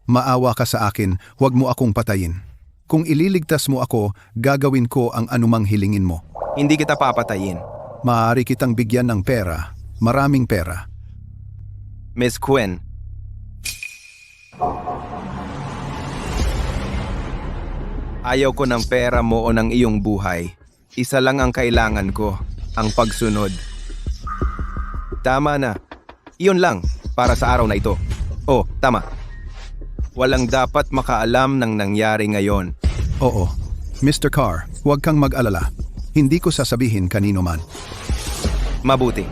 Maawa ka sa akin, huwag mo akong patayin. Kung ililigtas mo ako, gagawin ko ang anumang hilingin mo. Hindi kita papatayin. Maaari kitang bigyan ng pera, maraming pera. Miss Quinn. Ayaw ko ng pera mo o ng iyong buhay. Isa lang ang kailangan ko, ang pagsunod. Tama na. Iyon lang para sa araw na ito. Oh, tama. Walang dapat makaalam ng nangyari ngayon. Oo. Mr. Carr, huwag kang mag-alala. Hindi ko sasabihin kanino man. Mabuti.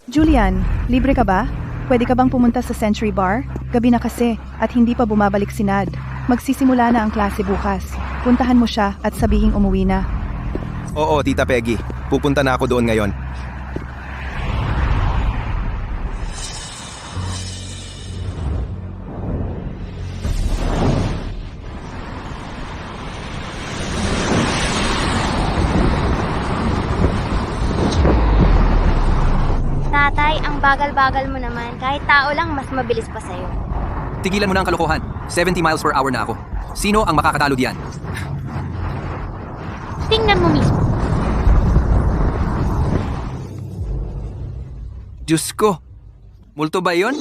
Julian, libre ka ba? Pwede ka bang pumunta sa Century Bar? Gabi na kasi at hindi pa bumabalik si Nad. Magsisimula na ang klase bukas. Puntahan mo siya at sabihing umuwi na. Oo, Tita Peggy. Pupunta na ako doon ngayon. Tatay, ang bagal-bagal mo naman. Kahit tao lang, mas mabilis pa sa'yo. Tigilan mo na ang kalokohan. 70 miles per hour na ako. Sino ang makakatalo diyan? Tingnan mo mismo. Diyos ko. Multo ba yun?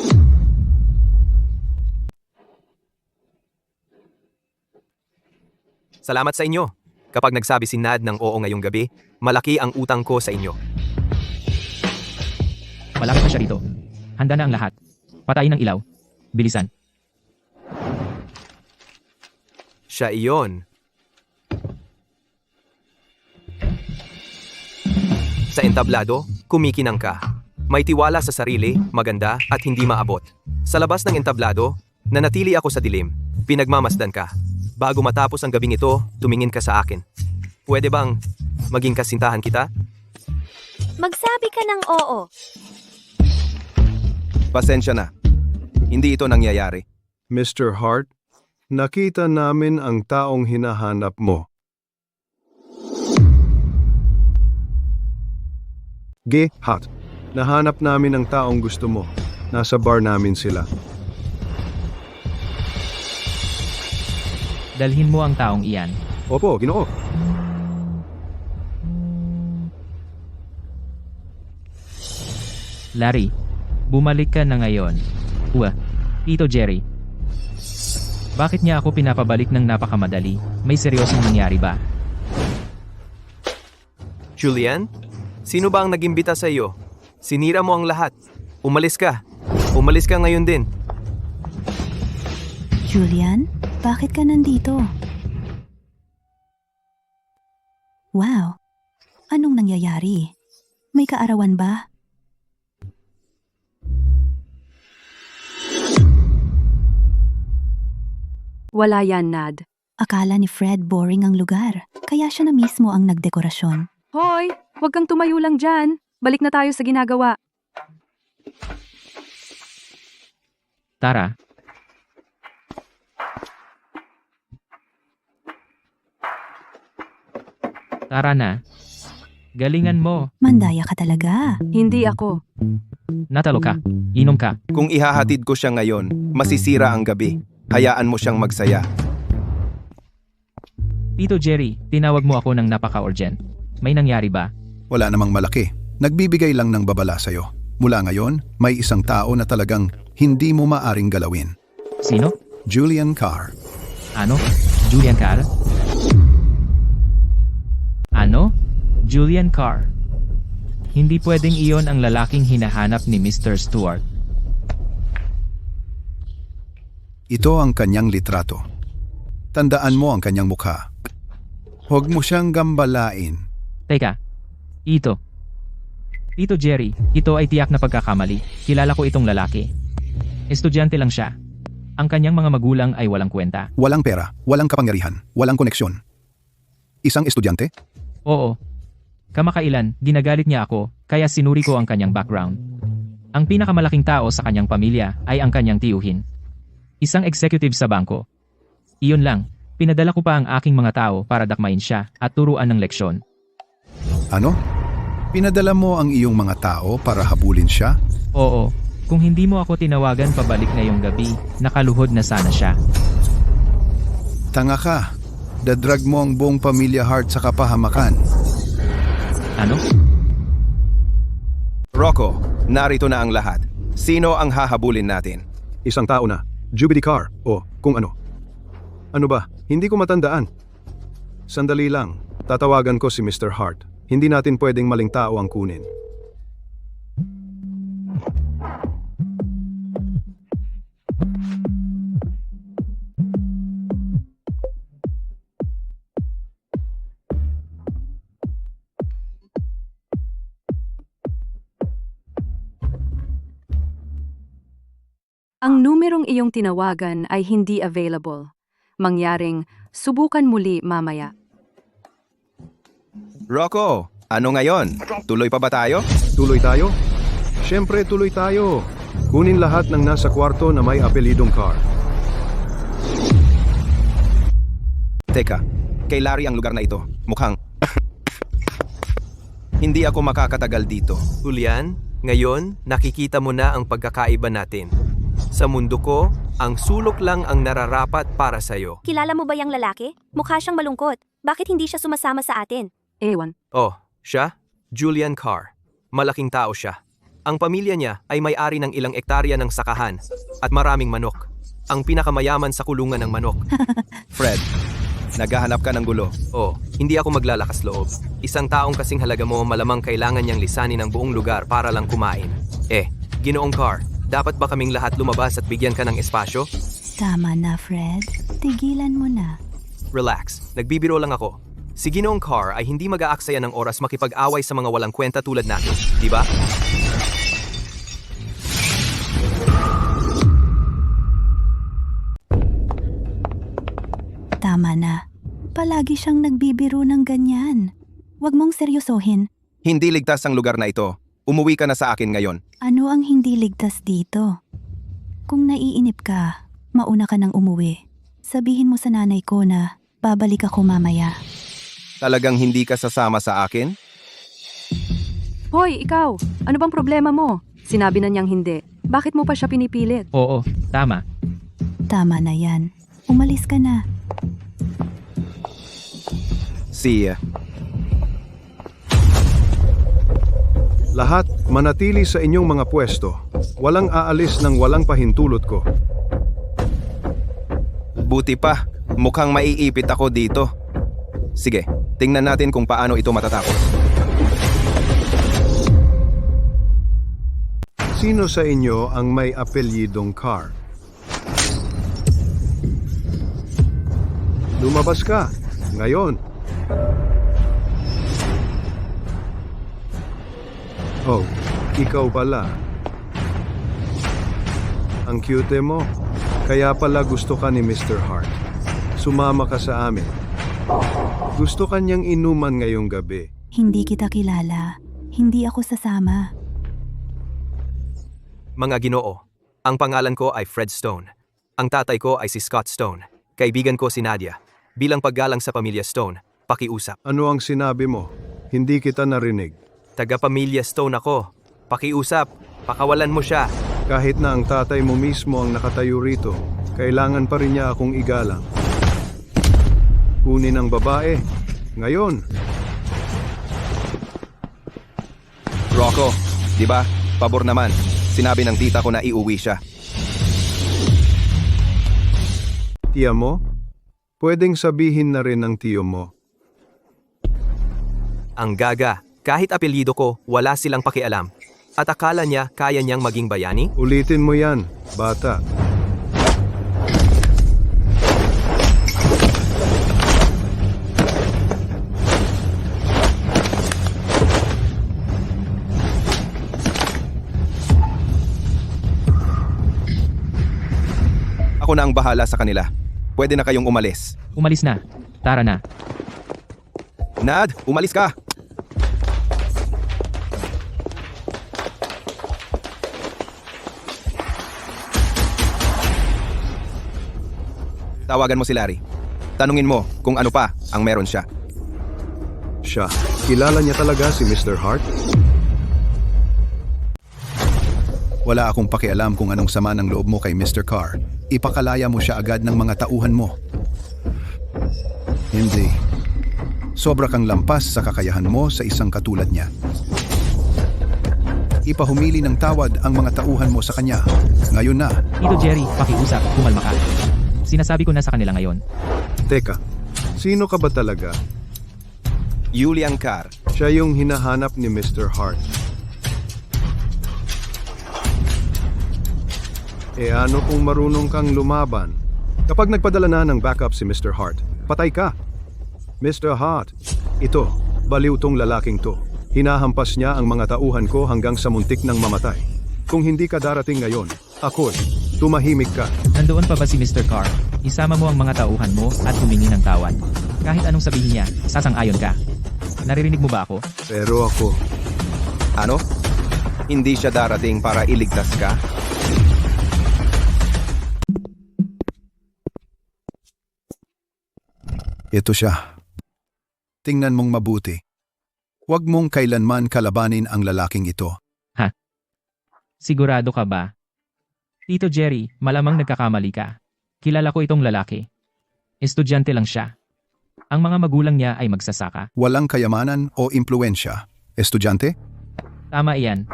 Salamat sa inyo. Kapag nagsabi si Nad ng oo ngayong gabi, malaki ang utang ko sa inyo. Malapit na siya rito. Handa na ang lahat. Patayin ang ilaw. Bilisan. Siya iyon. Sa entablado, kumikinang ka. May tiwala sa sarili, maganda, at hindi maabot. Sa labas ng entablado, nanatili ako sa dilim. Pinagmamasdan ka. Bago matapos ang gabing ito, tumingin ka sa akin. Pwede bang maging kasintahan kita? Magsabi ka ng oo. Pasensya na. Hindi ito nangyayari. Mr. Hart, nakita namin ang taong hinahanap mo. Hart, nahanap namin ang taong gusto mo. Nasa bar namin sila. Dalhin mo ang taong iyan. Opo, Ginoo. Larry, bumalik ka na ngayon. Tito Jerry. Bakit niya ako pinapabalik ng napakamadali? May seryosong nangyari ba? Julian? Sino ba ang nagimbita sa iyo? Sinira mo ang lahat. Umalis ka. Umalis ka ngayon din. Julian, bakit ka nandito? Wow, anong nangyayari? May kaarawan ba? Wala yan, Nad. Akala ni Fred boring ang lugar, kaya siya na mismo ang nagdekorasyon. Hoy! Huwag kang tumayo lang dyan. Balik na tayo sa ginagawa. Tara. Tara na. Galingan mo. Mandaya ka talaga. Hindi ako. Natalo ka. Inom ka. Kung ihahatid ko siya ngayon, masisira ang gabi. Hayaan mo siyang magsaya. Tito Jerry, tinawag mo ako ng napaka-urgent. May nangyari ba? Wala namang malaki. Nagbibigay lang ng babala sa'yo. Mula ngayon, may isang tao na talagang hindi mo maaring galawin. Sino? Julian Carr. Ano? Julian Carr? Ano? Julian Carr. Hindi pwedeng iyon ang lalaking hinahanap ni Mr. Stewart. Ito ang kanyang litrato. Tandaan mo ang kanyang mukha. Huwag mo siyang gambalain. Teka. Tito Jerry, ito ay tiyak na pagkakamali. Kilala ko itong lalaki. Estudyante lang siya. Ang kanyang mga magulang ay walang kwenta. Walang pera, walang kapangyarihan, walang koneksyon. Isang estudyante? Oo. Kamakailan, ginagalit niya ako, kaya sinuri ko ang kanyang background. Ang pinakamalaking tao sa kanyang pamilya ay ang kanyang tiyuhin. Isang executive sa bangko. Iyon lang, pinadala ko pa ang aking mga tao para dakmain siya at turuan ng leksyon. Ano? Pinadala mo ang iyong mga tao para habulin siya? Oo. Kung hindi mo ako tinawagan pabalik ngayong gabi, nakaluhod na sana siya. Tanga ka. Dadrag mo ang buong pamilya Hart sa kapahamakan. Ano? Rocco, narito na ang lahat. Sino ang hahabulin natin? Isang tao na, Jubilee Carr, o kung ano. Ano ba? Hindi ko matandaan. Sandali lang, tatawagan ko si Mr. Hart. Hindi natin pwedeng maling tao ang kunin. Ang numerong iyong tinawagan ay hindi available. Mangyaring, subukan muli mamaya. Rocco, ano ngayon? Tuloy pa ba tayo? Tuloy tayo? Siyempre tuloy tayo. Kunin lahat ng nasa kwarto na may apelidong Carr. Teka, kay Larry ang lugar na ito. Mukhang... Hindi ako makakatagal dito. Julian, ngayon nakikita mo na ang pagkakaiba natin. Sa mundo ko, ang sulok lang ang nararapat para sa'yo. Kilala mo ba yung lalaki? Mukha siyang malungkot. Bakit hindi siya sumasama sa atin? Ewan. Oh, siya? Julian Carr. Malaking tao siya. Ang pamilya niya ay may-ari ng ilang ektarya ng sakahan at maraming manok. Ang pinakamayaman sa kulungan ng manok. Fred, naghahanap ka ng gulo. Oh, hindi ako maglalakas loob. Isang taong kasing halaga mo malamang kailangan niyang lisanin ang buong lugar para lang kumain. Ginoong Carr, dapat ba kaming lahat lumabas at bigyan ka ng espasyo? Tama na, Fred. Tigilan mo na. Relax, nagbibiro lang ako. Si Ginoong Carr ay hindi mag-aaksaya ng oras makipag-away sa mga walang kwenta tulad natin, di ba? Tama na. Palagi siyang nagbibiro ng ganyan. Huwag mong seryosohin. Hindi ligtas ang lugar na ito. Umuwi ka na sa akin ngayon. Ano ang hindi ligtas dito? Kung naiinip ka, mauna ka nang umuwi. Sabihin mo sa nanay ko na babalik ako mamaya. Talagang hindi ka sasama sa akin? Hoy, ikaw! Ano bang problema mo? Sinabi na niyang hindi. Bakit mo pa siya pinipilit? Oo, tama. Tama na yan. Umalis ka na. See ya. Lahat manatili sa inyong mga pwesto. Walang aalis ng walang pahintulot ko. Buti pa, mukhang maiipit ako dito. Sige, tingnan natin kung paano ito matatapos. Sino sa inyo ang may apelyidong Carr? Lumabas ka. Ngayon. Oh, ikaw pala. Ang cute mo. Kaya pala gusto ka ni Mr. Hart. Sumama ka sa amin. Gusto kanyang inuman ngayong gabi. Hindi kita kilala. Hindi ako sasama. Mga Ginoo, ang pangalan ko ay Fred Stone. Ang tatay ko ay si Scott Stone. Kaibigan ko si Nadia. Bilang paggalang sa pamilya Stone, pakiusap. Ano ang sinabi mo? Hindi kita narinig. Taga-pamilya Stone ako. Pakiusap, pakawalan mo siya. Kahit na ang tatay mo mismo ang nakatayo rito, kailangan pa rin niya akong igalang. Kunin ang babae. Ngayon. Rocco, di ba? Pabor naman. Sinabi ng tita ko na iuwi siya. Tiya mo? Pwedeng sabihin na rin ng tiyo mo. Ang gaga, kahit apelyido ko, wala silang pakialam. At akala niya kaya niyang maging bayani? Ulitin mo yan, bata. Ako na ang bahala sa kanila. Pwede na kayong umalis. Umalis na. Tara na. Nad, umalis ka! Tawagan mo si Larry. Tanungin mo kung ano pa ang meron siya. Siya. Kilala niya talaga si Mr. Hart? Wala akong pakialam kung anong sama ng loob mo kay Mr. Carr. Ipakalaya mo siya agad ng mga tauhan mo. Hindi. Sobra kang lampas sa kakayahan mo sa isang katulad niya. Ipahumili ng tawad ang mga tauhan mo sa kanya. Ngayon na. Tito Jerry, pakiusap, kumalma ka. Sinasabi ko na sa kanila ngayon. Teka, sino ka ba talaga? Julian Carr. Siya yung hinahanap ni Mr. Hart. Ano kung marunong kang lumaban? Kapag nagpadala na ng backup si Mr. Hart, patay ka. Mr. Hart, ito, baliw tong lalaking to. Hinahampas niya ang mga tauhan ko hanggang sa muntik ng mamatay. Kung hindi ka darating ngayon, ako'y tumahimik ka. Nandoon pa ba si Mr. Carr? Isama mo ang mga tauhan mo at humingi ng tawad. Kahit anong sabihin niya, sasang-ayon ka. Naririnig mo ba ako? Pero ako... Ano? Hindi siya darating para iligtas ka? Ito siya. Tingnan mong mabuti. Huwag mong kailanman kalabanin ang lalaking ito. Ha? Sigurado ka ba? Tito Jerry, malamang nagkakamali ka. Kilala ko itong lalaki. Estudyante lang siya. Ang mga magulang niya ay magsasaka. Walang kayamanan o impluensya. Estudyante? Tama iyan.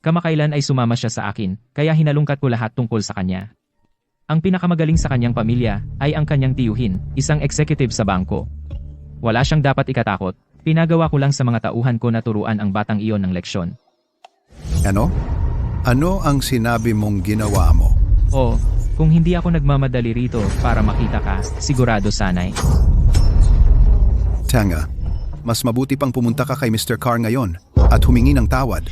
Kamakailan ay sumama siya sa akin, kaya hinalungkat ko lahat tungkol sa kanya. Ang pinakamagaling sa kanyang pamilya ay ang kanyang tiyuhin, isang executive sa bangko. Wala siyang dapat ikatakot. Pinagawa ko lang sa mga tauhan ko na turuan ang batang iyon ng leksyon. Ano? Ano ang sinabi mong ginawa mo? O, kung hindi ako nagmamadali rito para makita ka, sigurado sanay. Tanga, mas mabuti pang pumunta ka kay Mr. Carr ngayon at humingi ng tawad.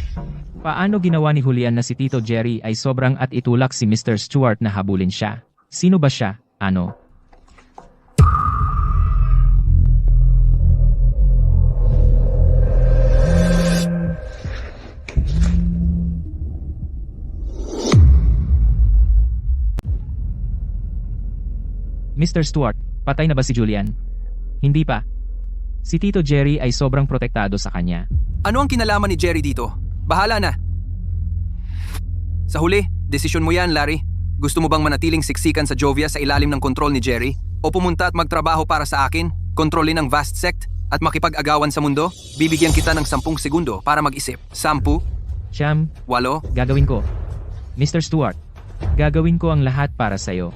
Paano ginawa ni Julian na si Tito Jerry ay sobrang at itulak si Mr. Stewart na habulin siya? Sino ba siya? Ano? Mr. Stewart, patay na ba si Julian? Hindi pa. Si Tito Jerry ay sobrang protektado sa kanya. Ano ang kinalaman ni Jerry dito? Bahala na. Sa huli, desisyon mo yan, Larry. Gusto mo bang manatiling siksikan sa Jovia sa ilalim ng kontrol ni Jerry? O pumunta at magtrabaho para sa akin, kontrolin ang vast sect, at makipag-agawan sa mundo? Bibigyan kita ng 10 segundo para mag-isip. 10, Siyam, 8, gagawin ko. Mr. Stewart, gagawin ko ang lahat para sa'yo.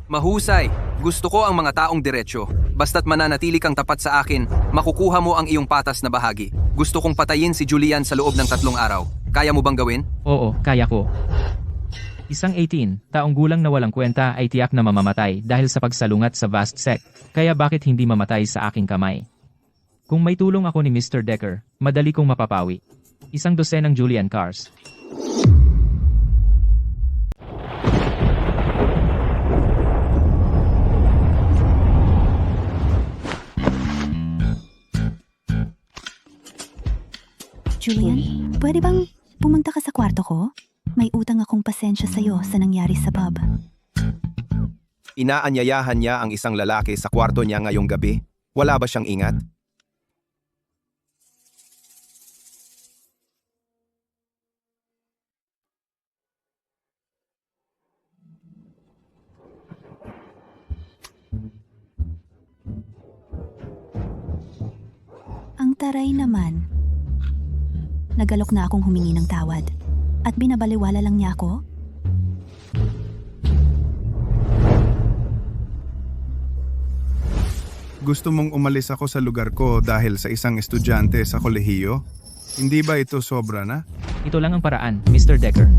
Mahusay. Gusto ko ang mga taong diretsyo. Basta't mananatili kang tapat sa akin, makukuha mo ang iyong patas na bahagi. Gusto kong patayin si Julian sa loob ng 3 araw. Kaya mo bang gawin? Oo, kaya ko. Isang 18, taong gulang na walang kwenta ay tiyak na mamamatay dahil sa pagsalungat sa vast sect. Kaya bakit hindi mamatay sa aking kamay? Kung may tulong ako ni Mr. Decker, madali kong mapapawi. Isang dosenang Julian cars. Julian, pwede bang pumunta ka sa kwarto ko? May utang akong pasensya sa'yo sa nangyari sa pub. Inaanyayahan niya ang isang lalaki sa kwarto niya ngayong gabi. Wala ba siyang ingat? Ang taray naman. Nagalok na akong humingi ng tawad. At binabaliwala lang niya ako? Gusto mong umalis ako sa lugar ko dahil sa isang estudyante sa kolehiyo? Hindi ba ito sobra na? Ito lang ang paraan, Mr. Decker.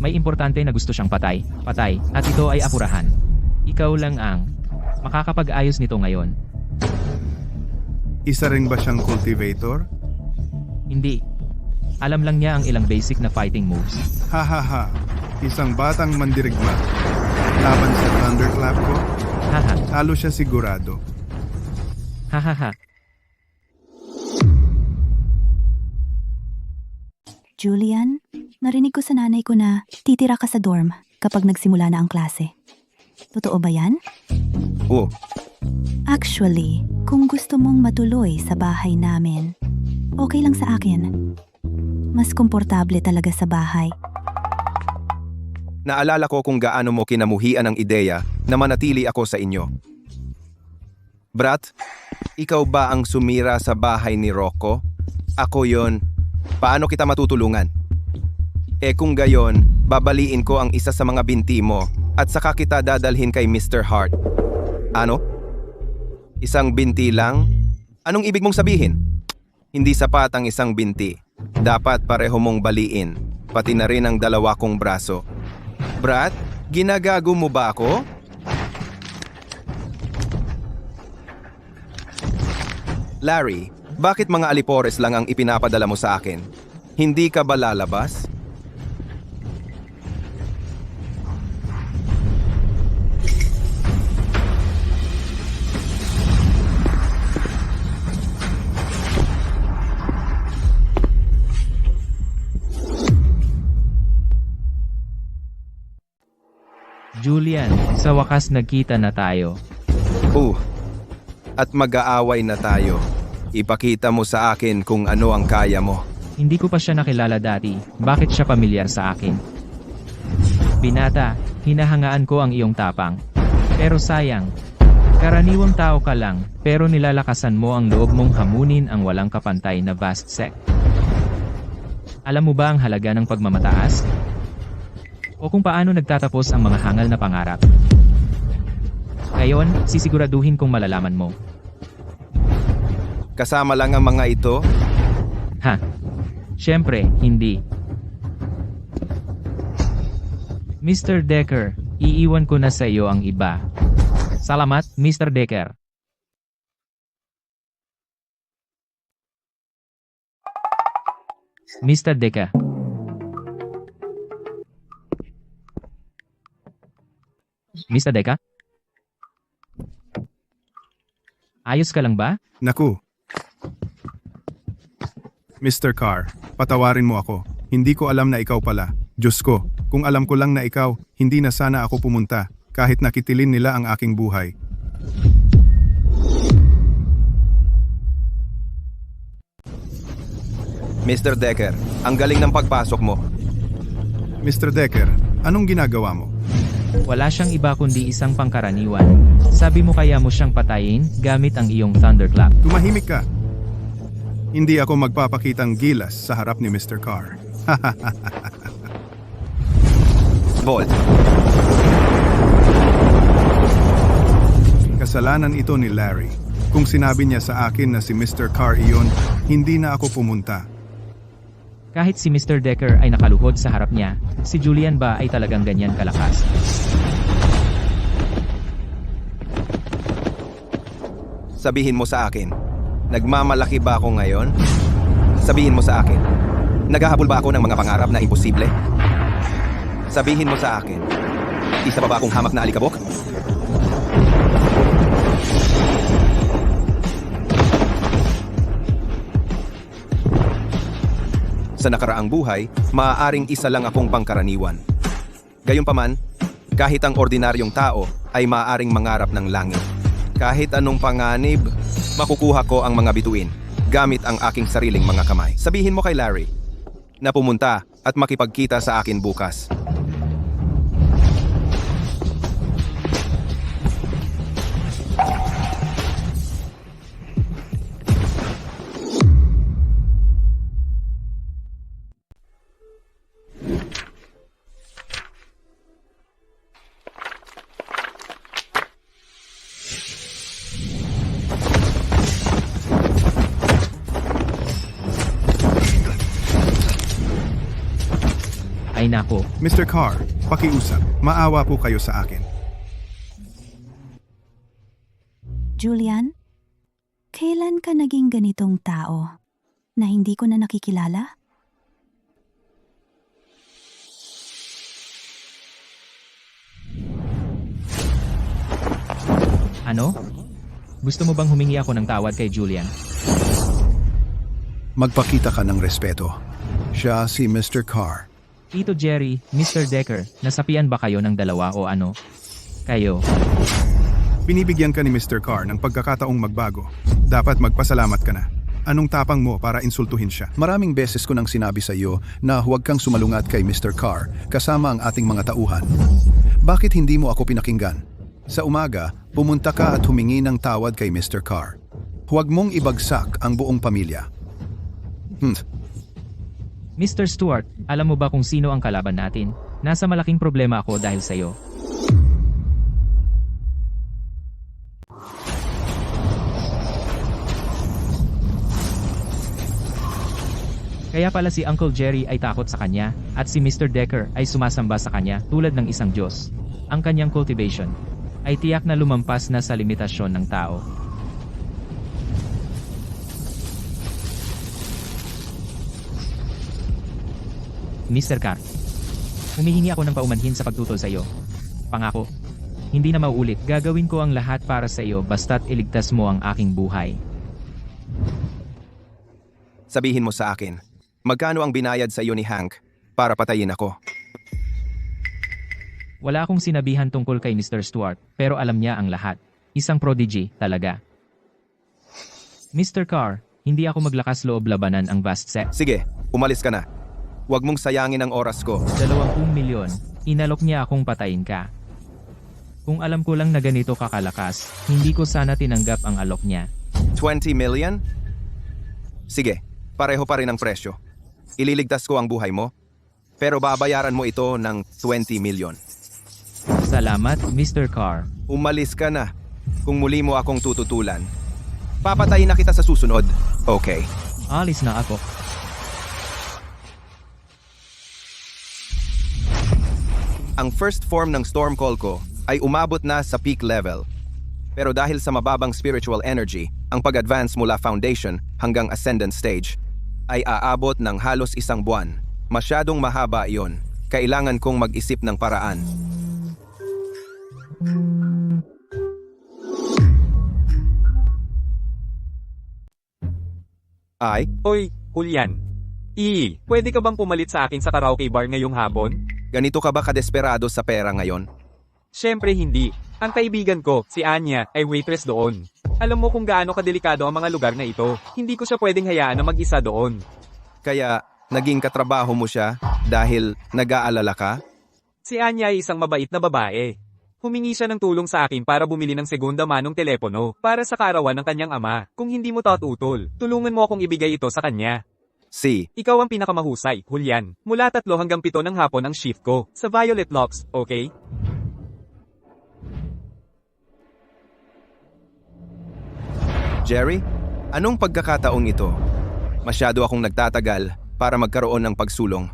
May importante na gusto siyang patay, at ito ay apurahan. Ikaw lang ang makakapag-ayos nito ngayon. Isa rin ba siyang cultivator? Hindi. Alam lang niya ang ilang basic na fighting moves. Hahaha, isang batang mandirigma. Laban sa thunderclap ko? Haha. Talo siya sigurado. Hahaha. Julian, narinig ko sa nanay ko na titira ka sa dorm kapag nagsimula na ang klase. Totoo ba yan? Oo. Actually, kung gusto mong matuloy sa bahay namin, okay lang sa akin. Mas komportable talaga sa bahay. Naalala ko kung gaano mo kinamuhian ang ideya na manatili ako sa inyo. Brat, ikaw ba ang sumira sa bahay ni Rocco? Ako yon. Paano kita matutulungan? Kung gayon, babaliin ko ang isa sa mga binti mo at saka kita dadalhin kay Mr. Hart. Ano? Isang binti lang? Anong ibig mong sabihin? Hindi sapat ang isang binti. Dapat pareho mong baliin, pati na rin ang dalawa kong braso. Brat, ginagago mo ba ako? Larry, bakit mga alipores lang ang ipinapadala mo sa akin? Hindi ka ba lalabas? Julian, sa wakas nagkita na tayo. At mag-aaway na tayo. Ipakita mo sa akin kung ano ang kaya mo. Hindi ko pa siya nakilala dati, bakit siya pamilyar sa akin? Binata, hinahangaan ko ang iyong tapang. Pero sayang, karaniwang tao ka lang, pero nilalakasan mo ang loob mong hamunin ang walang kapantay na vast sect. Alam mo ba ang halaga ng pagmamataas? O kung paano nagtatapos ang mga hangal na pangarap? Ngayon, sisiguraduhin kong malalaman mo. Kasama lang ang mga ito? Ha? Siyempre, hindi. Mr. Decker, iiwan ko na sa iyo ang iba. Salamat, Mr. Decker. Mr. Decker. Mr. Decker? Ayos ka lang ba? Naku. Mr. Carr, patawarin mo ako. Hindi ko alam na ikaw pala. Diyos ko, kung alam ko lang na ikaw, hindi na sana ako pumunta, kahit nakitilin nila ang aking buhay. Mr. Decker, ang galing ng pagpasok mo. Mr. Decker, anong ginagawa mo? Wala siyang iba kundi isang pangkaraniwan. Sabi mo kaya mo siyang patayin gamit ang iyong thunderclap. Tumahimik ka. Hindi ako magpapakitang gilas sa harap ni Mr. Carr. Bolt. Kasalanan ito ni Larry. Kung sinabi niya sa akin na si Mr. Carr iyon, hindi na ako pumunta. Kahit si Mr. Decker ay nakaluhod sa harap niya, si Julian ba ay talagang ganyan kalakas? Sabihin mo sa akin, nagmamalaki ba ako ngayon? Sabihin mo sa akin. Naghahabol ba ako ng mga pangarap na imposible? Sabihin mo sa akin, isa pa ba akong hamak na alikabok? Sa nakaraang buhay, maaaring isa lang akong pangkaraniwan. Gayunpaman, kahit ang ordinaryong tao ay maaaring mangarap ng langit. Kahit anong panganib, makukuha ko ang mga bituin gamit ang aking sariling mga kamay. Sabihin mo kay Larry na pumunta at makipagkita sa akin bukas. Ay nako, Mr. Carr, pakiusap. Maawa po kayo sa akin. Julian, kailan ka naging ganitong tao na hindi ko na nakikilala? ano? Gusto mo bang humingi ako ng tawad kay Julian? Magpakita ka ng respeto. Siya si Mr. Carr. Tito Jerry, Mr. Decker, nasapian ba kayo ng dalawa o ano? Kayo. Binibigyan ka ni Mr. Carr ng pagkakataong magbago. Dapat magpasalamat ka na. Anong tapang mo para insultuhin siya? Maraming beses ko nang sinabi sa iyo na huwag kang sumalungat kay Mr. Carr kasama ang ating mga tauhan. Bakit hindi mo ako pinakinggan? Sa umaga, pumunta ka at humingi ng tawad kay Mr. Carr. Huwag mong ibagsak ang buong pamilya. Mr. Stewart, alam mo ba kung sino ang kalaban natin? Nasa malaking problema ako dahil sa'yo. Kaya pala si Uncle Jerry ay takot sa kanya, at si Mr. Decker ay sumasamba sa kanya tulad ng isang Diyos. Ang kanyang cultivation ay tiyak na lumampas na sa limitasyon ng tao. Mr. Carr, humihingi ako ng paumanhin sa pagtutol sa iyo. Pangako, hindi na mauulit. Gagawin ko ang lahat para sa iyo basta't iligtas mo ang aking buhay. Sabihin mo sa akin, magkano ang binayad sa iyo ni Hank para patayin ako? Wala akong sinabihan tungkol kay Mr. Stewart, pero alam niya ang lahat. Isang prodigy, talaga. Mr. Carr, hindi ako maglakas loob labanan ang vast set. Sige, umalis ka na. Huwag mong sayangin ang oras ko. 20 milyon, inalok niya akong patayin ka. Kung alam ko lang na ganito kakalakas, hindi ko sana tinanggap ang alok niya. 20 million? Sige, pareho pa rin ang presyo. Ililigtas ko ang buhay mo, pero babayaran mo ito ng 20 million. Salamat, Mr. Carr. Umalis ka na. Kung muli mo akong tututulan, papatayin na kita sa susunod. Okay. Alis na ako. Ang first form ng storm call ko ay umabot na sa peak level. Pero dahil sa mababang spiritual energy, ang pag-advance mula foundation hanggang ascendant stage ay aabot ng halos 1 buwan. Masyadong mahaba iyon. Kailangan kong mag-isip ng paraan. Ay? Hoy, Julian. Pwede ka bang pumalit sa akin sa karaoke bar ngayong hapon? Ganito ka ba kadesperado sa pera ngayon? Siyempre hindi. Ang kaibigan ko, si Anya, ay waitress doon. Alam mo kung gaano kadelikado ang mga lugar na ito. Hindi ko siya pwedeng hayaan na mag-isa doon. Kaya, naging katrabaho mo siya dahil nag-aalala ka? Si Anya ay isang mabait na babae. Humingi siya ng tulong sa akin para bumili ng segunda manong telepono para sa karawan ng kanyang ama. Kung hindi mo tutol, tulungan mo akong ibigay ito sa kanya. Ikaw ang pinakamahusay, Julian. Mula 3 hanggang 7 ng hapon ang shift ko. Sa Violet Locks, okay? Jerry, anong pagkakataong ito? Masyado akong nagtatagal para magkaroon ng pagsulong.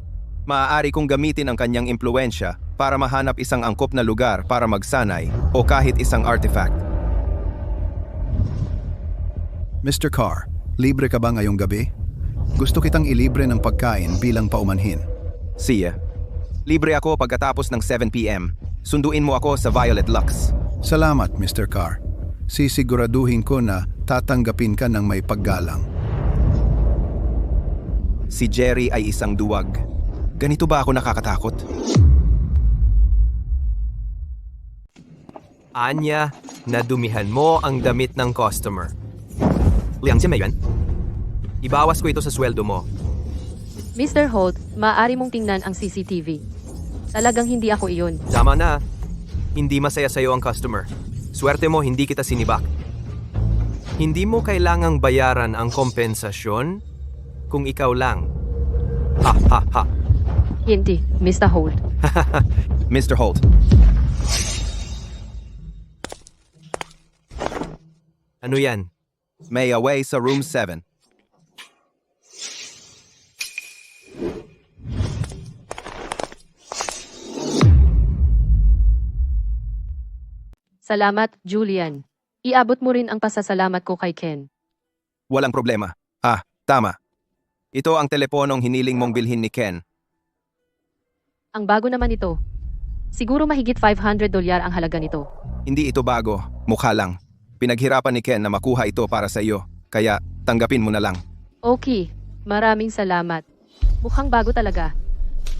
Maaari kong gamitin ang kanyang impluensya para mahanap isang angkop na lugar para magsanay o kahit isang artifact. Mr. Carr, libre ka ba ngayong gabi? Gusto kitang ilibre ng pagkain bilang paumanhin. See ya. Libre ako pagkatapos ng 7 p.m. Sunduin mo ako sa Violet Lux. Salamat, Mr. Carr. Sisiguraduhin ko na tatanggapin ka ng may paggalang. Si Jerry ay isang duwag. Ganito ba ako nakakatakot? Anya, nadumihan mo ang damit ng customer. Liang siya yan? Ibawas ko ito sa sweldo mo. Mr. Holt, maaari mong tingnan ang CCTV. Talagang hindi ako iyon. Tama na. Hindi masaya sa'yo ang customer. Swerte mo, hindi kita sinibak. Hindi mo kailangang bayaran ang kompensasyon kung ikaw lang. Ha ha ha. Hindi, Mr. Holt. Mr. Holt. Ano yan? May away sa room 7. Salamat, Julian. Iabot mo rin ang pasasalamat ko kay Ken. Walang problema. Tama. Ito ang teleponong hiniling mong bilhin ni Ken. Ang bago naman ito. Siguro mahigit $500 ang halaga nito. Hindi ito bago, mukha lang. Pinaghirapan ni Ken na makuha ito para sa iyo, kaya tanggapin mo na lang. Okay, maraming salamat. Mukhang bago talaga.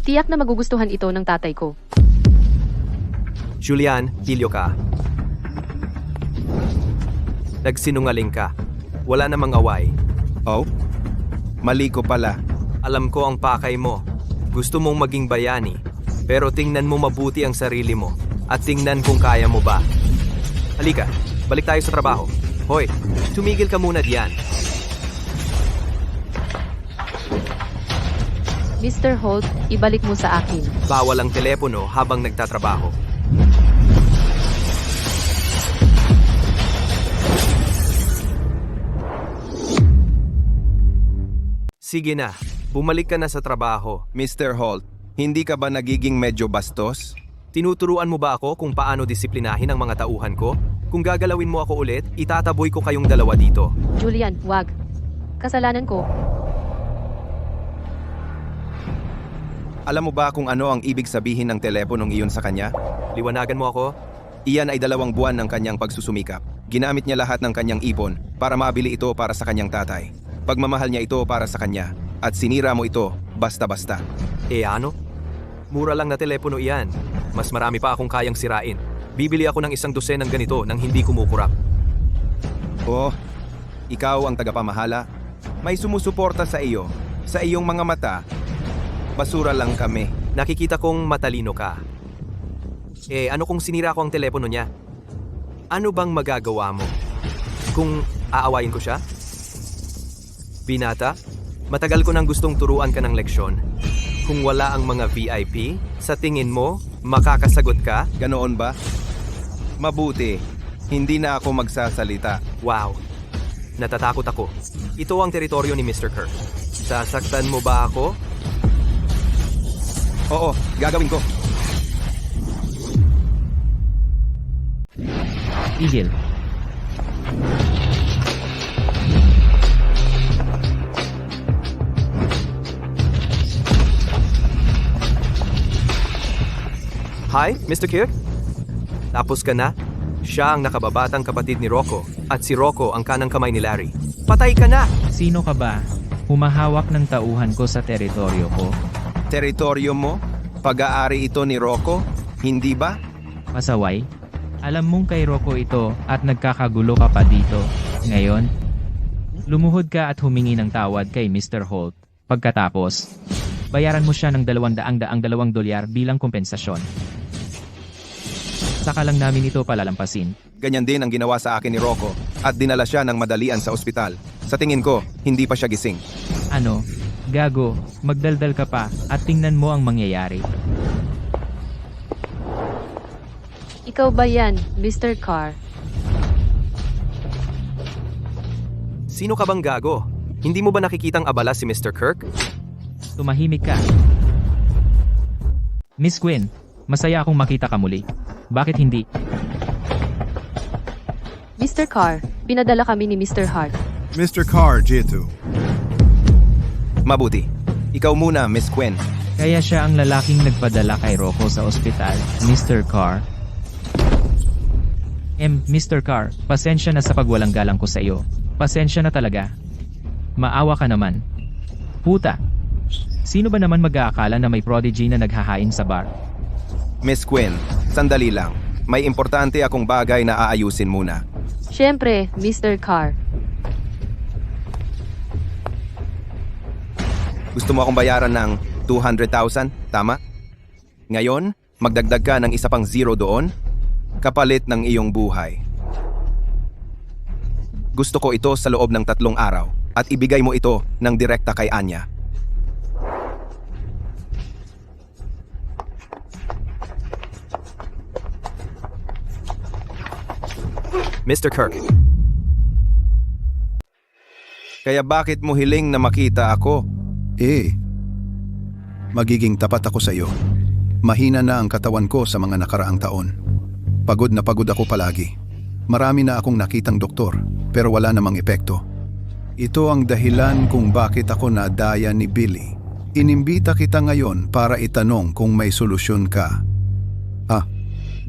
Tiyak na magugustuhan ito ng tatay ko. Julian, hilyo ka. Nagsinungaling ka. Wala namang away. Oh? Mali ko pala. Alam ko ang pakay mo. Gusto mong maging bayani. Pero tingnan mo mabuti ang sarili mo. At tingnan kung kaya mo ba. Halika, balik tayo sa trabaho. Hoy, tumigil ka muna diyan. Mr. Holt, ibalik mo sa akin. Bawal ang telepono habang nagtatrabaho. Sige na, bumalik ka na sa trabaho. Mr. Holt, hindi ka ba nagiging medyo bastos? Tinuturuan mo ba ako kung paano disiplinahin ang mga tauhan ko? Kung gagalawin mo ako ulit, itataboy ko kayong dalawa dito. Julian, wag. Kasalanan ko. Alam mo ba kung ano ang ibig sabihin ng teleponong iyon sa kanya? Liwanagan mo ako? Iyan ay 2 buwan ng kanyang pagsusumikap. Ginamit niya lahat ng kanyang ipon para mabili ito para sa kanyang tatay. Pagmamahal niya ito para sa kanya at sinira mo ito basta-basta. Ano? Mura lang na telepono iyan. Mas marami pa akong kayang sirain. Bibili ako ng 1 dosenang ganito nang hindi kumukurap. Oh, ikaw ang tagapamahala. May sumusuporta sa iyo. Sa iyong mga mata, basura lang kami. Nakikita kong matalino ka. Ano kung sinira ko ang telepono niya? Ano bang magagawa mo? Kung aawayin ko siya? Binata, matagal ko nang gustong turuan ka ng leksyon. Kung wala ang mga VIP, sa tingin mo, makakasagot ka? Ganoon ba? Mabuti, hindi na ako magsasalita. Wow, natatakot ako. Ito ang teritoryo ni Mr. Kirk. Sasaktan mo ba ako? Oo, gagawin ko. Igil. Hi, Mr. Kirk? Tapos ka na? Siya ang nakababatang kapatid ni Rocco at si Rocco ang kanang kamay ni Larry. Patay ka na! Sino ka ba? Humahawak ng tauhan ko sa teritoryo ko? Teritoryo mo? Pag-aari ito ni Rocco? Hindi ba? Pasaway? Alam mong kay Rocco ito at nagkakagulo ka pa dito. Ngayon, lumuhod ka at humingi ng tawad kay Mr. Holt. Pagkatapos, bayaran mo siya ng $200 bilang kompensasyon. Saka lang namin ito palalampasin. Ganyan din ang ginawa sa akin ni Rocco at dinala siya ng madalian sa ospital. Sa tingin ko, hindi pa siya gising. Ano? Gago, magdaldal ka pa at tingnan mo ang mangyayari. Ikaw ba yan, Mr. Carr? Sino ka bang gago? Hindi mo ba nakikitang abala si Mr. Kirk? Tumahimik ka. Miss Quinn, masaya akong makita ka muli. Bakit hindi? Mr. Carr, pinadala kami ni Mr. Hart. Mr. Carr, J2. Mabuti. Ikaw muna, Miss Gwen. Kaya siya ang lalaking nagpadala kay Rocco sa ospital, Mr. Carr. Mr. Carr, pasensya na sa pagwalang galang ko sa iyo. Pasensya na talaga. Maawa ka naman. Puta. Sino ba naman mag-aakala na may prodigy na naghahain sa bar? Miss Gwen, sandali lang. May importante akong bagay na aayusin muna. Siyempre, Mr. Carr. Gusto mo akong bayaran ng 200,000, tama? Ngayon, magdagdag ka ng isa pang zero doon, kapalit ng iyong buhay. Gusto ko ito sa loob ng 3 araw at ibigay mo ito ng direkta kay Anya. Mr. Kirk. Kaya bakit mo hiling na makita ako? Magiging tapat ako sa iyo. Mahina na ang katawan ko sa mga nakaraang taon. Pagod na pagod ako palagi. Marami na akong nakitang doktor, pero wala namang epekto. Ito ang dahilan kung bakit ako nadaya ni Billy. Inimbita kita ngayon para itanong kung may solusyon ka.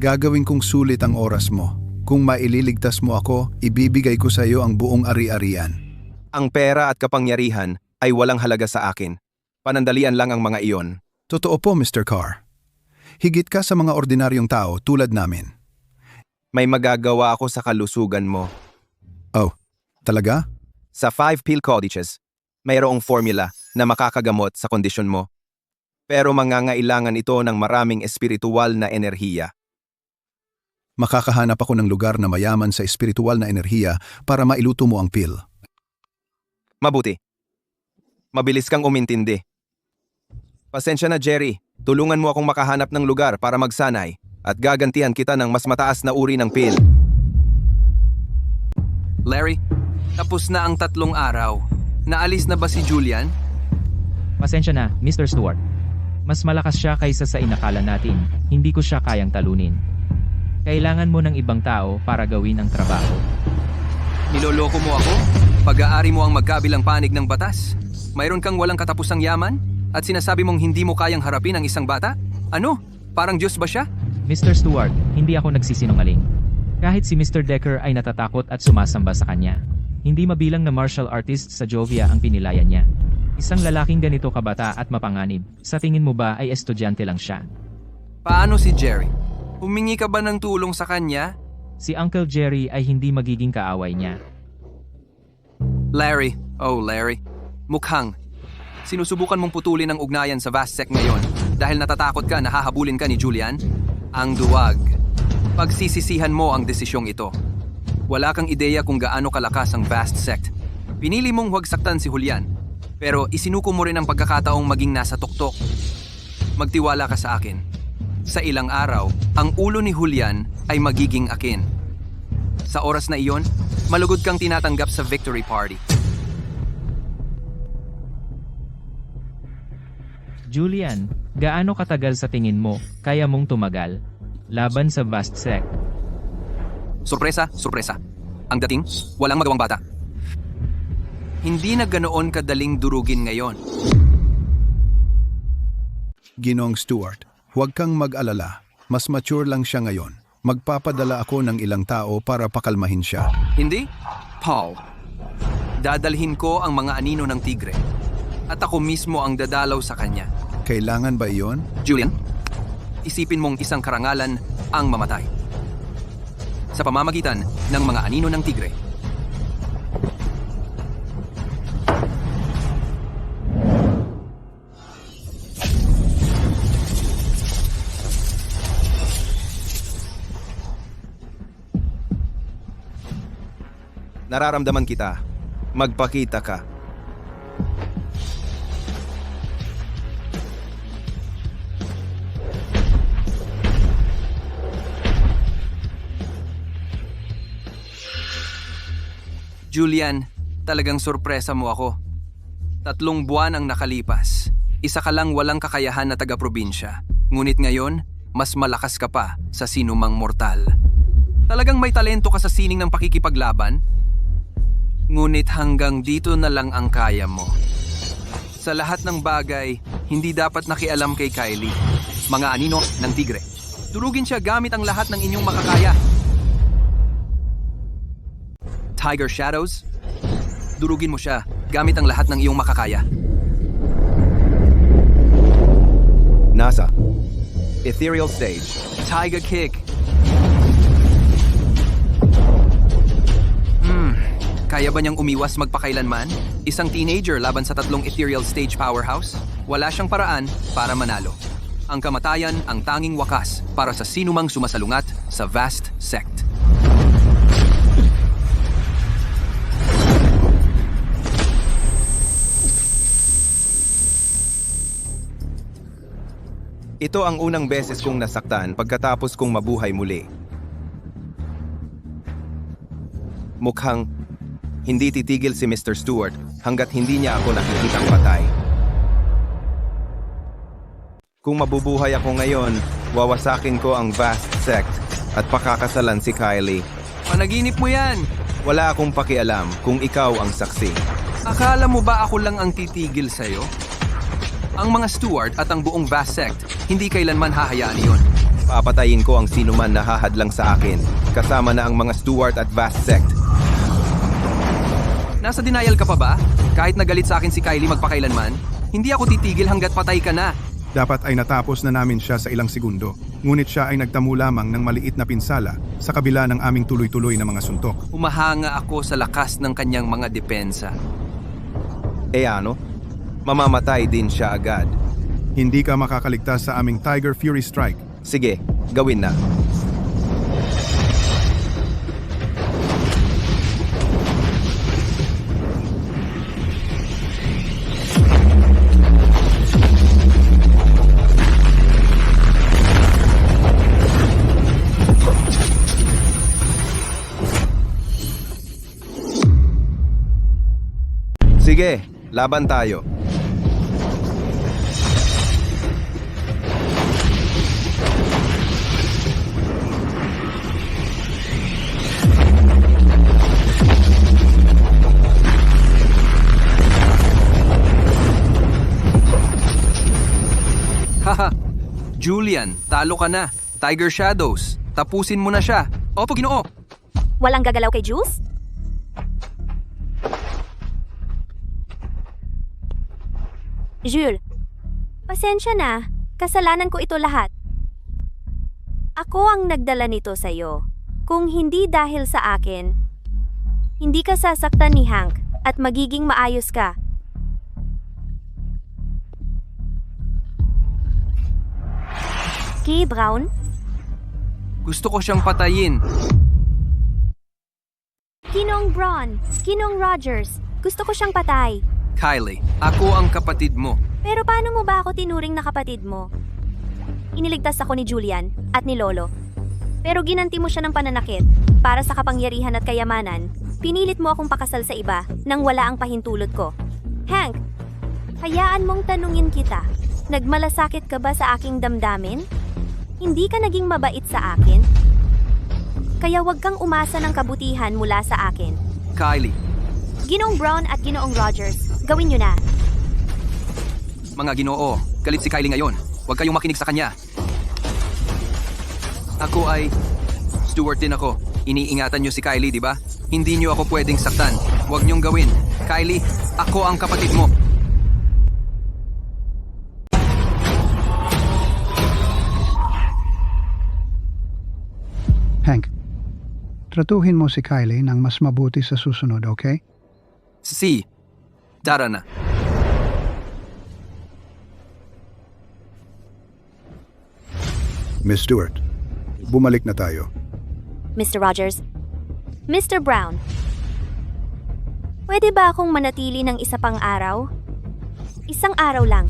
Gagawin kong sulit ang oras mo. Kung maililigtas mo ako, ibibigay ko sa iyo ang buong ari-arian. Ang pera at kapangyarihan ay walang halaga sa akin. Panandalian lang ang mga iyon. Totoo po, Mr. Carr. Higit ka sa mga ordinaryong tao tulad namin. May magagawa ako sa kalusugan mo. Oh, talaga? Sa 5 pill codices, mayroong formula na makakagamot sa kondisyon mo. Pero mangangailangan ito ng maraming espiritual na enerhiya. Makakahanap ako ng lugar na mayaman sa espiritual na enerhiya para mailuto mo ang pill. Mabuti. Mabilis kang umintindi. Pasensya na, Jerry. Tulungan mo akong makahanap ng lugar para magsanay at gagantihan kita ng mas mataas na uri ng pill. Larry, tapos na ang 3 araw. Naalis na ba si Julian? Pasensya na, Mr. Stewart. Mas malakas siya kaysa sa inakala natin. Hindi ko siya kayang talunin. Kailangan mo ng ibang tao para gawin ang trabaho. Niloloko mo ako? Pag-aari mo ang magkabilang panig ng batas? Mayroon kang walang katapusang yaman? At sinasabi mong hindi mo kayang harapin ang isang bata? Ano? Parang Diyos ba siya? Mr. Stewart, hindi ako nagsisinungaling. Kahit si Mr. Decker ay natatakot at sumasamba sa kanya. Hindi mabilang na martial artist sa Jovia ang pinilayan niya. Isang lalaking ganito kabata at mapanganib. Sa tingin mo ba ay estudyante lang siya? Paano si Jerry? Humingi ka ba ng tulong sa kanya? Si Uncle Jerry ay hindi magiging kaaway niya. Larry, Larry. Mukhang. Sinusubukan mong putulin ang ugnayan sa Vastsec ngayon dahil natatakot ka na hahabulin ka ni Julian? Ang duwag. Pagsisisihan mo ang desisyong ito. Wala kang ideya kung gaano kalakas ang Vastsec. Pinili mong huwag saktan si Julian, pero isinuko mo rin ang pagkakataong maging nasa tuktok. Magtiwala ka sa akin. Sa ilang araw, ang ulo ni Julian ay magiging akin. Sa oras na iyon, malugod kang tinatanggap sa victory party. Julian, gaano katagal sa tingin mo kaya mong tumagal laban sa Vastsec? Sorpresa, sorpresa. Ang dating, walang magawang bata. Hindi na ganoon kadaling durugin ngayon. Ginoong Stewart, huwag kang mag-alala. Mas mature lang siya ngayon. Magpapadala ako ng ilang tao para pakalmahin siya. Hindi? Paul. Dadalhin ko ang mga anino ng tigre. At ako mismo ang dadalaw sa kanya. Kailangan ba iyon? Julian, isipin mong isang karangalan ang mamatay. Sa pamamagitan ng mga anino ng tigre. Nararamdaman kita. Magpakita ka. Julian, talagang sorpresa mo ako. 3 buwan ang nakalipas. Isa ka lang walang kakayahan na taga-probinsya. Ngunit ngayon, mas malakas ka pa sa sinumang mortal. Talagang may talento ka sa sining ng pakikipaglaban. Ngunit hanggang dito na lang ang kaya mo. Sa lahat ng bagay, hindi dapat nakialam kay Kylie. Mga anino ng tigre. Durugin siya gamit ang lahat ng inyong makakaya. Tiger Shadows, durugin mo siya gamit ang lahat ng iyong makakaya. NASA. Ethereal Stage. Tiger Kick. Kaya ba niyang umiwas magpakailanman? Isang teenager laban sa 3 ethereal stage powerhouse? Wala siyang paraan para manalo. Ang kamatayan ang tanging wakas para sa sinumang sumasalungat sa vast sect. Ito ang unang beses kong nasaktan pagkatapos kong mabuhay muli. Mukhang hindi titigil si Mr. Stewart hanggat hindi niya ako nakikitang patay. Kung mabubuhay ako ngayon, wawasakin ko ang vast sect at pakakasalan si Kylie. Panaginip mo yan! Wala akong pakialam kung ikaw ang saksi. Akala mo ba ako lang ang titigil sa'yo? Ang mga Stewart at ang buong vast sect, hindi kailanman hahayaan iyon. Papatayin ko ang sinuman na hahadlang sa akin, kasama na ang mga Stewart at vast sect. Nasa denial ka pa ba? Kahit nagalit sa akin si Kylie magpakailanman, hindi ako titigil hanggat patay ka na. Dapat ay natapos na namin siya sa ilang segundo, ngunit siya ay nagtamo lamang ng maliit na pinsala sa kabila ng aming tuloy-tuloy na mga suntok. Humahanga ako sa lakas ng kanyang mga depensa. Ano? Mamamatay din siya agad. Hindi ka makakaligtas sa aming Tiger Fury Strike. Sige, gawin na. Sige, laban tayo. Haha, Julian, talo ka na. Tiger Shadows, tapusin mo na siya. Opo, Ginoo. Walang gagalaw kay Jules? Jules, pasensya na. Kasalanan ko ito lahat. Ako ang nagdala nito sa'yo. Kung hindi dahil sa akin, hindi ka sasaktan ni Hank at magiging maayos ka. Kay Brown? Gusto ko siyang patayin. Ginong Braun, Ginong Rogers, gusto ko siyang patay. Kylie, ako ang kapatid mo. Pero paano mo ba ako tinuring na kapatid mo? Iniligtas ako ni Julian at ni Lolo. Pero ginanti mo siya ng pananakit. Para sa kapangyarihan at kayamanan, pinilit mo akong pakasal sa iba nang wala ang pahintulot ko. Hank, hayaan mong tanungin kita. Nagmalasakit ka ba sa aking damdamin? Hindi ka naging mabait sa akin? Kaya wag kang umasa ng kabutihan mula sa akin. Kylie. Ginoong Brown at Ginoong Rogers, gawin nyo na. Mga Ginoo, galit si Kylie ngayon. Huwag kayong makinig sa kanya. Ako ay... Stewart din ako. Iniingatan nyo si Kylie, di ba? Hindi nyo ako pwedeng saktan. Huwag nyong gawin. Kylie, ako ang kapatid mo. Hank, tratuhin mo si Kylie ng mas mabuti sa susunod, okay? Si. Tara na. Miss Stewart, bumalik na tayo. Mr. Rogers, Mr. Brown, pwede ba akong manatili ng isa pang araw? Isang araw lang.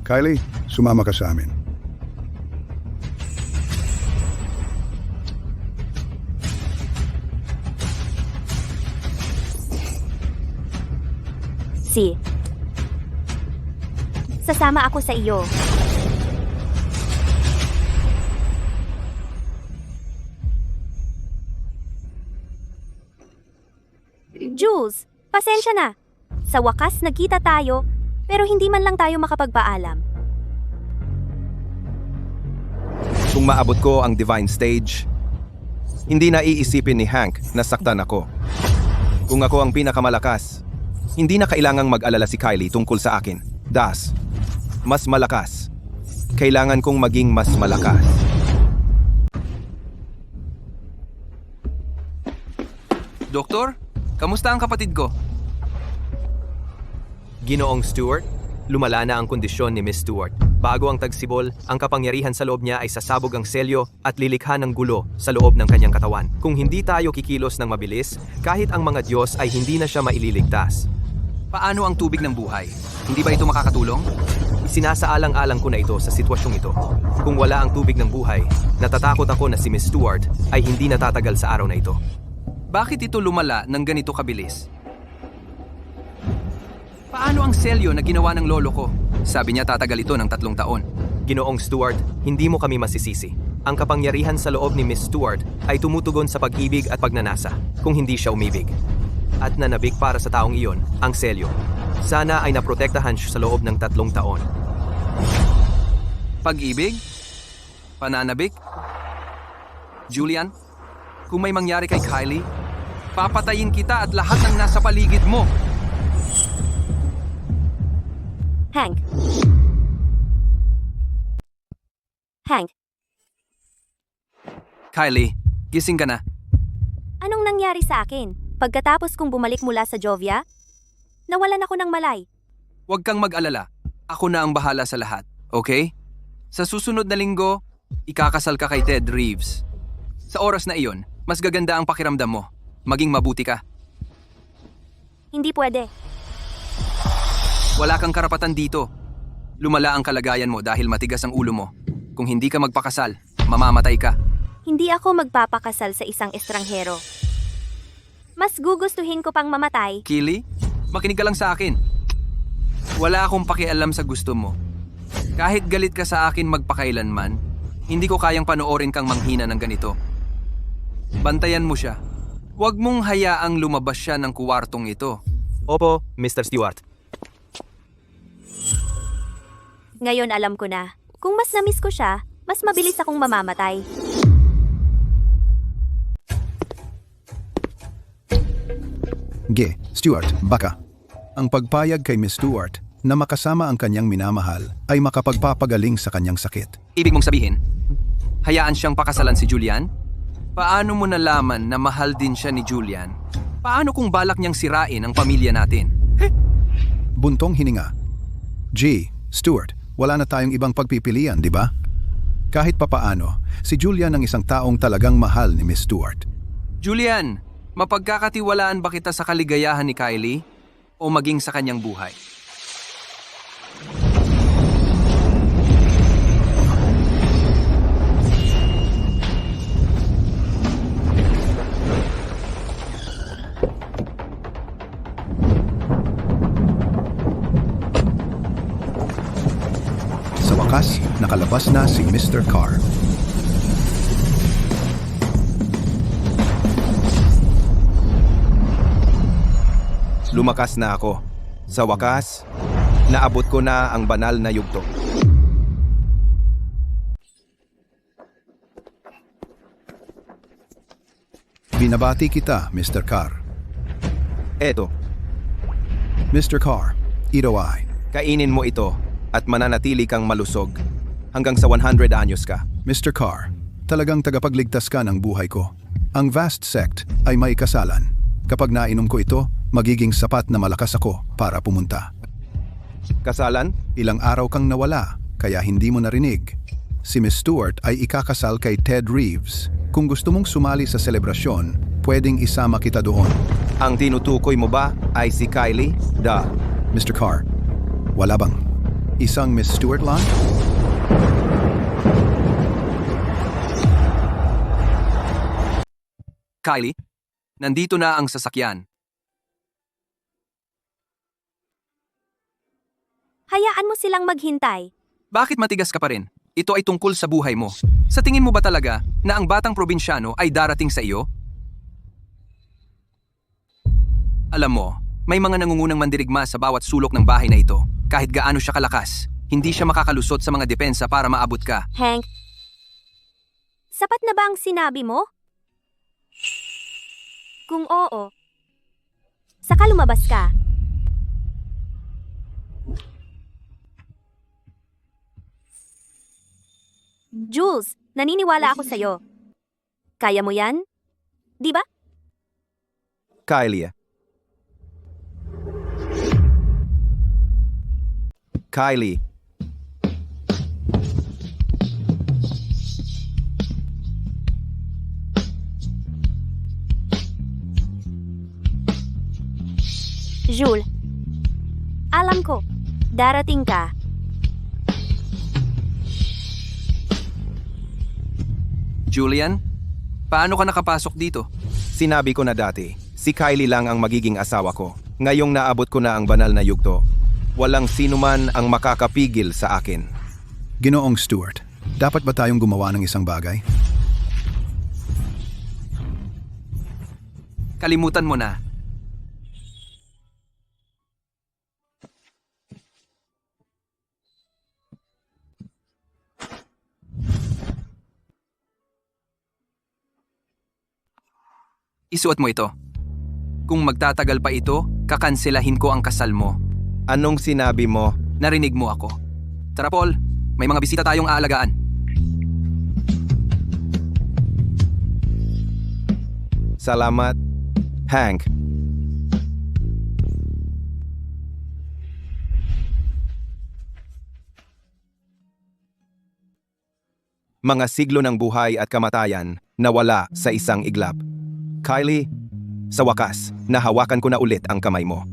Kylie, sumama ka sa amin. Si. Sasama ako sa iyo. Jules, pasensya na. Sa wakas, nagkita tayo, pero hindi man lang tayo makapagpaalam. Kung maabot ko ang divine stage, hindi na iisipin ni Hank na saktan ako. Kung ako ang pinakamalakas, hindi na kailangang mag-alala si Kylie tungkol sa akin. Das, mas malakas. Kailangan kong maging mas malakas. Doktor, kamusta ang kapatid ko? Ginoong Stewart, lumala na ang kondisyon ni Miss Stewart. Bago ang tagsibol, ang kapangyarihan sa loob niya ay sasabog ang selyo at lilikha ng gulo sa loob ng kanyang katawan. Kung hindi tayo kikilos ng mabilis, kahit ang mga Diyos ay hindi na siya maililigtas. Paano ang tubig ng buhay? Hindi ba ito makakatulong? Sinasaalang-alang ko na ito sa sitwasyong ito. Kung wala ang tubig ng buhay, natatakot ako na si Miss Stewart ay hindi natatagal sa araw na ito. Bakit ito lumala ng ganito kabilis? Paano ang selyo na ginawa ng lolo ko? Sabi niya tatagal ito ng 3 taon. Ginoong Stewart, hindi mo kami masisisi. Ang kapangyarihan sa loob ni Miss Stewart ay tumutugon sa pag-ibig at pagnanasa kung hindi siya umibig. At nanabik para sa taong iyon, ang selyo. Sana ay naprotektahan siya sa loob ng 3 taon. Pag-ibig? Pananabik? Julian, kung may mangyari kay Kylie, papatayin kita at lahat ng nasa paligid mo. Hank. Hank, Kylie, gising ka na. anong nangyari sa akin? Pagkatapos kong bumalik mula sa Jovia, nawalan ako ng malay. Huwag kang mag-alala. Ako na ang bahala sa lahat, okay? Sa susunod na linggo, ikakasal ka kay Ted Reeves. Sa oras na iyon, mas gaganda ang pakiramdam mo. Maging mabuti ka. Hindi pwede. Wala kang karapatan dito. Lumala ang kalagayan mo dahil matigas ang ulo mo. Kung hindi ka magpakasal, mamamatay ka. Hindi ako magpapakasal sa isang estranghero. Mas gugustuhin ko pang mamatay. Kili, makinig ka lang sa akin. Wala akong pakialam sa gusto mo. Kahit galit ka sa akin magpakailanman, hindi ko kayang panoorin kang manghina ng ganito. Bantayan mo siya. Huwag mong hayaang lumabas siya ng kuwartong ito. Opo, Mr. Stewart. Ngayon alam ko na, kung mas na-miss ko siya, mas mabilis akong mamamatay. Stewart, baka. Ang pagpayag kay Miss Stewart na makasama ang kanyang minamahal ay makapagpapagaling sa kanyang sakit. Ibig mong sabihin, hayaan siyang pakasalan si Julian? Paano mo nalaman na mahal din siya ni Julian? Paano kung balak niyang sirain ang pamilya natin? Buntong hininga. Stewart, wala na tayong ibang pagpipilian, di ba? Kahit papaano, si Julian ang isang taong talagang mahal ni Miss Stewart. Julian, mapagkakatiwalaan ba kita sa kaligayahan ni Kylie o maging sa kanyang buhay? Sa wakas, nakalabas na si Mr. Carr. Lumakas na ako. Sa wakas, naabot ko na ang banal na yugto. Binabati kita, Mr. Carr. Eto, Mr. Carr, ito ay. kainin mo ito at mananatili kang malusog hanggang sa 100 anyos ka. Mr. Carr, talagang tagapagligtas ka ng buhay ko. Ang vast sect ay may kasalan. Kapag nainom ko ito, magiging sapat na malakas ako para pumunta. Kasalan? Ilang araw kang nawala, kaya hindi mo narinig. Si Miss Stewart ay ikakasal kay Ted Reeves. Kung gusto mong sumali sa selebrasyon, pwedeng isama kita doon. Ang tinutukoy mo ba ay si Kylie? Mr. Carr, wala bang isang Miss Stewart lang? Kylie, nandito na ang sasakyan. Hayaan mo silang maghintay. Bakit matigas ka pa rin? Ito ay tungkol sa buhay mo. Sa tingin mo ba talaga na ang batang probinsyano ay darating sa iyo? Alam mo, May mga nangungunang mandirigma sa bawat sulok ng bahay na ito. Kahit gaano siya kalakas, hindi siya makakalusot sa mga depensa para maabot ka. Hank, sapat na ba ang sinabi mo? Kung oo, saka lumabas ka. Jules, naniniwala ako sa'yo. Kaya mo yan? Di ba? Kylie. Kylie. Jules, alam ko, darating ka. Julian, paano ka nakapasok dito? Sinabi ko na dati, si Kylie lang ang magiging asawa ko. Ngayong naabot ko na ang banal na yugto, walang sino man ang makakapigil sa akin. Ginoong Stuart, dapat ba tayong gumawa ng isang bagay? Kalimutan mo na. Isuot mo ito. Kung magtatagal pa ito, kakanselahin ko ang kasal mo. Anong sinabi mo? Narinig mo ako. Tara Paul, may mga bisita tayong aalagaan. Salamat, Hank. Mga siglo ng buhay at kamatayan nawala sa isang iglap. Kylie, sa wakas, nahawakan ko na ulit ang kamay mo.